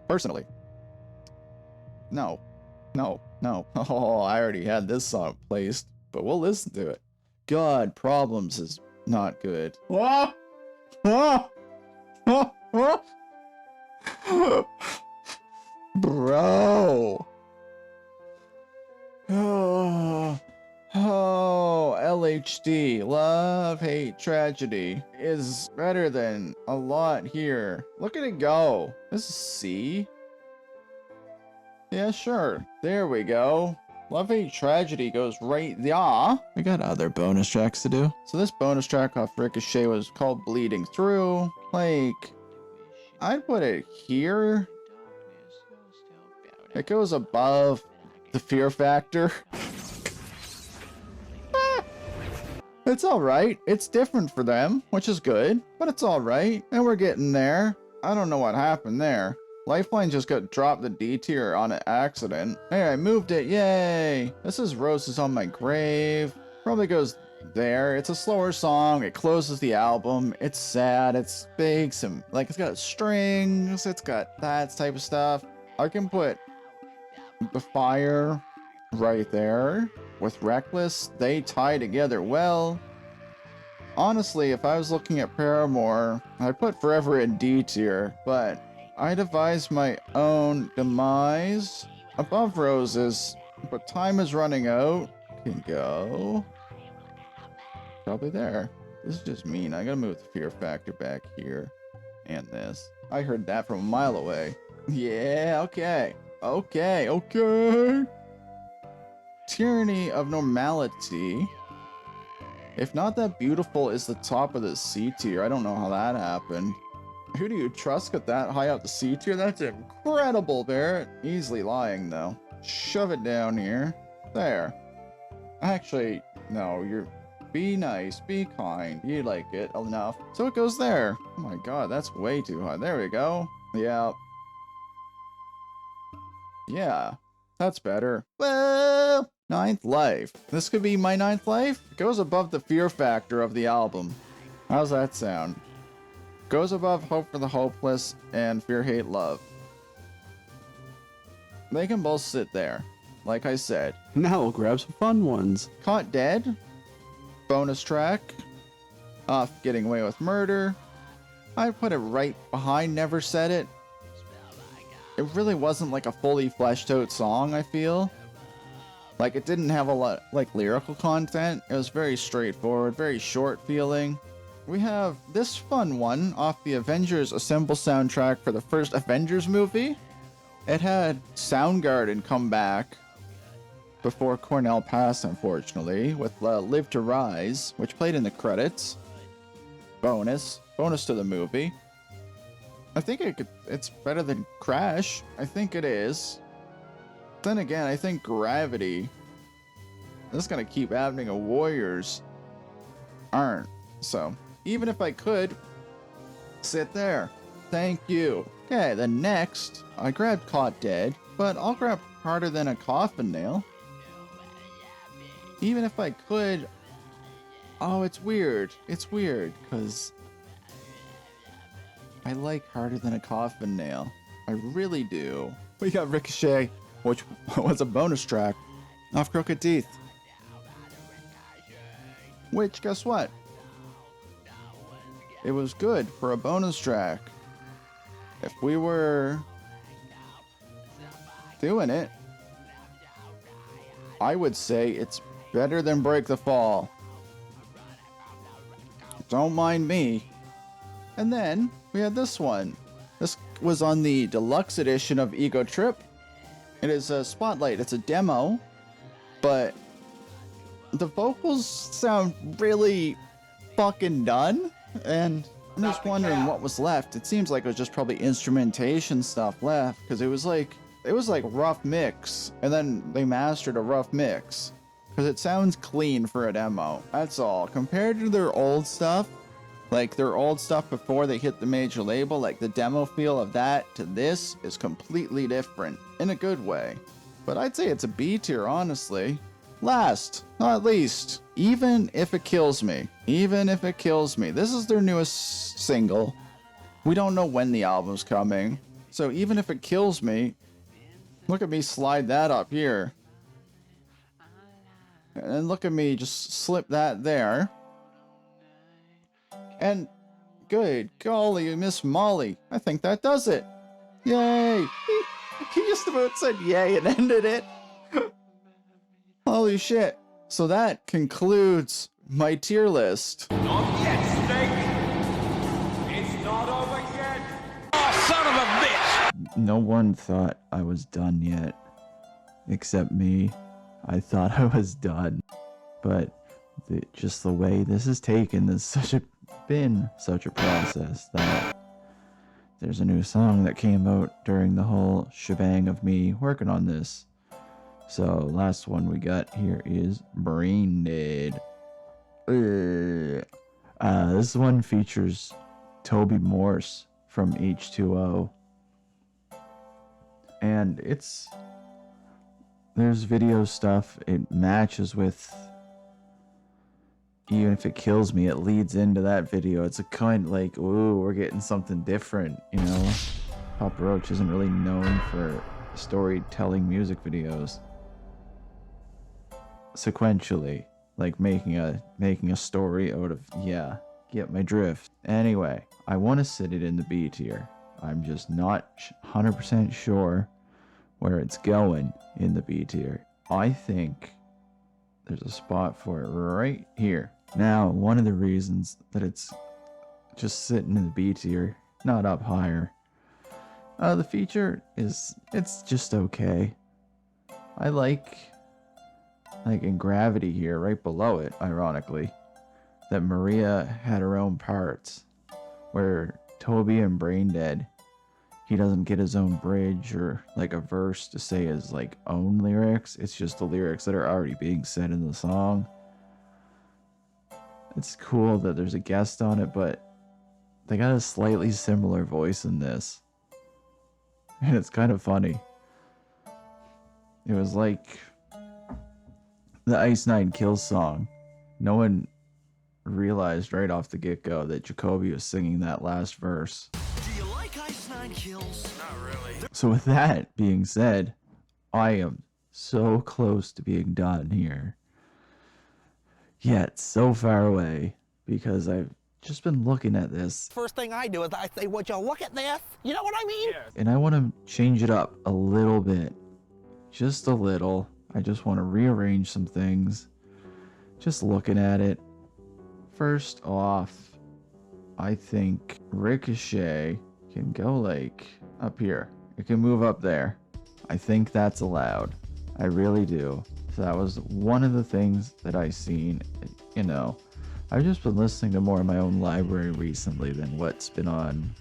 Personally. No. No. No. Oh, I already had this song placed. But we'll listen to it. God, Problems is not good. Ah! Ah! Ah! Ah! Bro. Oh. Oh, LHD, Love, Hate, Tragedy is better than a lot here. Look at it go. This is C. Yeah, sure. There we go. Love, Hate, Tragedy goes right there. We got other bonus tracks to do. So this bonus track off Ricochet was called Bleeding Through. Like, I'd put it here. It goes above the Fear Factor. It's alright. It's different for them, which is good, but it's alright. And we're getting there. I don't know what happened there. Lifeline just got dropped the D tier on an accident. Hey, I moved it. Yay. This is Roses on My Grave. Probably goes there. It's a slower song. It closes the album. It's sad. It's big. It's got strings. It's got that type of stuff. I can put the Fire right there with Reckless. They tie together well. Honestly, if I was looking at Paramour, I'd put Forever in D tier, but I devised my own demise above Roses, but time is running out. Can go probably there. This is just mean. I gotta move the fear factor back here and this. I heard that from a mile away. Yeah, okay. Okay. Tyranny of Normality. If Not That Beautiful is the top of the C tier. I don't know how that happened. Who do you trust got that high up the C tier? That's incredible, Barrett. Easily lying, though. Shove it down here. There. Actually, no, be nice, be kind. You like it enough. So it goes there. Oh my god, that's way too high. There we go. Yeah. Yeah. That's better. Well, Ninth Life. This could be my Ninth Life. It goes above the fear factor of the album. How's that sound? Goes above Hope for the Hopeless and Fear, Hate, Love. They can both sit there. Like I said. Now we'll grab some fun ones. Caught Dead. Bonus track. Off Getting Away with Murder. I put it right behind Never Said It. It really wasn't like a fully fleshed out song, I feel. Like, it didn't have a lot, like, lyrical content. It was very straightforward, very short feeling. We have this fun one off the Avengers Assemble soundtrack for the first Avengers movie. It had Soundgarden come back before Cornell passed, unfortunately, with Live to Rise, which played in the credits. Bonus to the movie. I think it's better than Crash. I think it is. Then again, I think Gravity. This is gonna keep happening. Warriors aren't. So even if I could sit there, thank you. Okay, then next I grabbed Caught Dead, but I'll grab Harder Than a Coffin Nail. Even if I could. Oh, it's weird. It's weird because I like Harder Than a Coffin Nail. I really do. We got Ricochet, which was a bonus track off Crooked Teeth. Which, guess what? It was good for a bonus track. If we were doing it, I would say it's better than Break the Fall. Don't mind me. And then we had this one. This was on the deluxe edition of Ego Trip. It is a Spotlight. It's a demo, but the vocals sound really fucking done. And I'm just wondering what was left. It seems like it was just probably instrumentation stuff left, because it was like rough mix, and then they mastered a rough mix, because it sounds clean for a demo. That's all. Compared to their old stuff, like their old stuff before they hit the major label, like the demo feel of that to this is completely different in a good way. But I'd say it's a B tier, honestly. Last, not least, Even If It Kills Me. Even If It Kills Me. This is their newest single. We don't know when the album's coming. So Even If It Kills Me, look at me slide that up here. And look at me just slip that there. And good golly, Miss Molly. I think that does it. Yay! He just about said yay and ended it. Holy shit. So that concludes my tier list. Not yet, Snake. It's not over yet. Oh, son of a bitch! No one thought I was done yet, except me. I thought I was done, but just the way this is taken is been such a process that there's a new song that came out during the whole shebang of me working on this. So last one we got here is Brain Dead. This one features Toby Morse from H2O. And there's video stuff. It matches with even if it kills me, it leads into that video. It's a kind like, ooh, we're getting something different, you know? Papa Roach isn't really known for storytelling music videos. Sequentially, like making a story out of, yeah, get my drift. Anyway, I want to sit it in the B tier. I'm just not 100% sure where it's going in the B tier. I think there's a spot for it right here. Now, one of the reasons that it's just sitting in the B tier, not up higher, the feature is, it's just okay. I like in Gravity here, right below it, ironically, that Maria had her own parts, where Toby and Braindead, he doesn't get his own bridge or like a verse to say his like own lyrics. It's just the lyrics that are already being said in the song. It's cool that there's a guest on it, but they got a slightly similar voice in this. And it's kind of funny. It was like the Ice Nine Kills song. No one realized right off the get-go that Jacoby was singing that last verse. Do you like Ice Nine Kills? Not really. So with that being said, I am so close to being done here. Yet so far away, because I've just been looking at this. First thing I do is I say, would you look at this? You know what I mean? Yes. And I want to change it up a little bit. Just a little. I just want to rearrange some things. Just looking at it. First off, I think Ricochet can go like up here. It can move up there. I think that's allowed. I really do. So that was one of the things that I seen. You know, I've just been listening to more of my own library recently than what's been on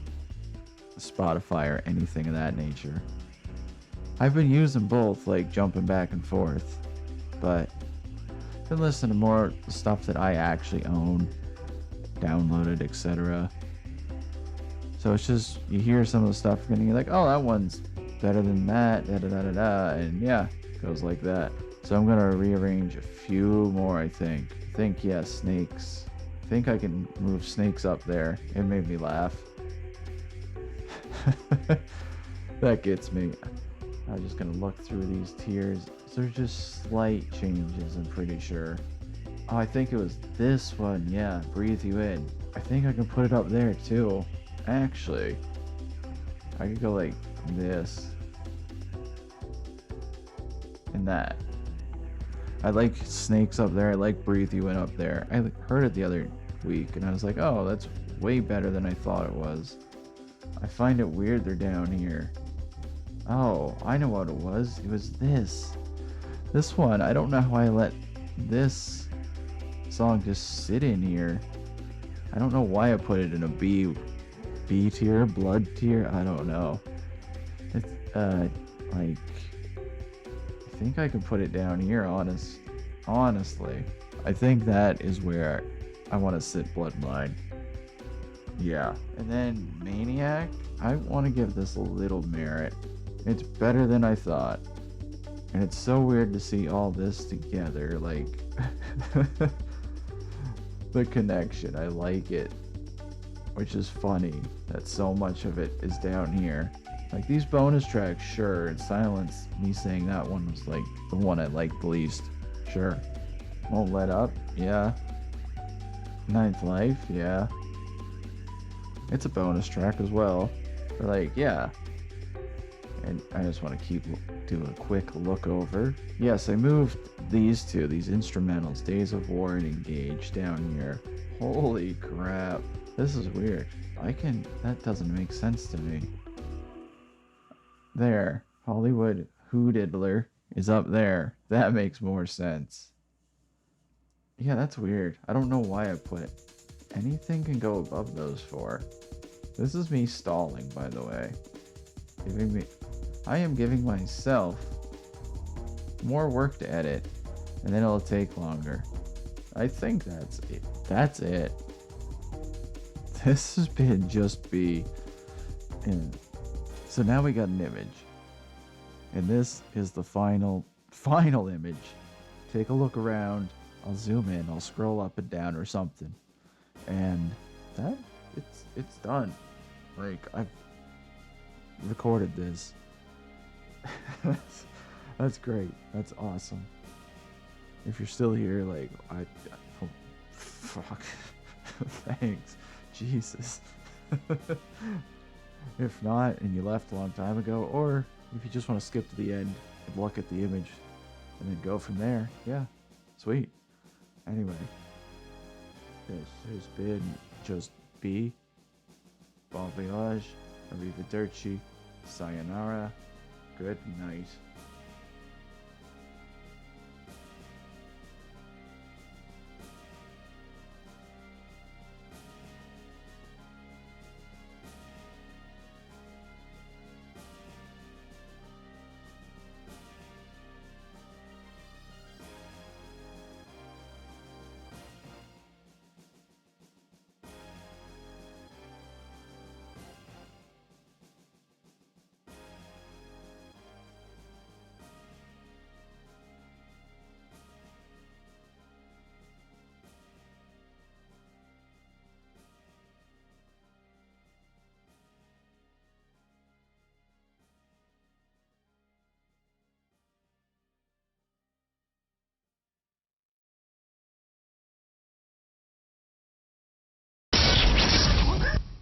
Spotify or anything of that nature. I've been using both, like jumping back and forth, but I've been listening to more stuff that I actually own, downloaded, etc. So it's just, you hear some of the stuff and you're like, oh, that one's better than that, da da da da da, and yeah, it goes like that. So I'm gonna rearrange a few more, I think. Yeah, snakes. I think I can move snakes up there. It made me laugh. That gets me. I'm just gonna look through these tiers. They're just slight changes, I'm pretty sure. Oh, I think it was this one. Yeah, Breathe You In. I think I can put it up there too. Actually, I could go like this and that. I like Snakes up there. I like Breathe You In up there. I heard it the other week and I was like, oh, that's way better than I thought it was. I find it weird they're down here. Oh, I know what it was. It was this. This one. I don't know how I let this song just sit in here. I don't know why I put it in a B tier, blood tier. I don't know. It's like, I think I can put it down here. Honestly, I think that is where I want to sit Bloodline. Yeah, and then Maniac. I want to give this a little merit. It's better than I thought. And it's so weird to see all this together, like the connection. I like it. Which is funny that so much of it is down here. Like these bonus tracks, sure, and Silence, me saying that one was like the one I liked the least. Sure. Won't Let Up, yeah. Ninth Life, yeah. It's a bonus track as well. But like, yeah. And I just want to do a quick look over. Yes, I moved these two, these instrumentals, Days of War and Engage, down here. Holy crap. This is weird. That doesn't make sense to me. There. Hollywood Who Diddler is up there. That makes more sense. Yeah, that's weird. I don't know why I put it. Anything can go above those four. This is me stalling, by the way. I am giving myself more work to edit, and then it'll take longer. I think that's it. That's it. This has been just B. So now we got an image. And this is the final image. Take a look around. I'll zoom in, I'll scroll up and down or something, and that it's done. Like, I've recorded this. That's great. That's awesome. If you're still here, like, oh, fuck. Thanks. Jesus. If not, and you left a long time ago, or if you just want to skip to the end and look at the image and then go from there, yeah, sweet. Anyway, this has been Just Be. Bon voyage, arrivederci, sayonara, good night.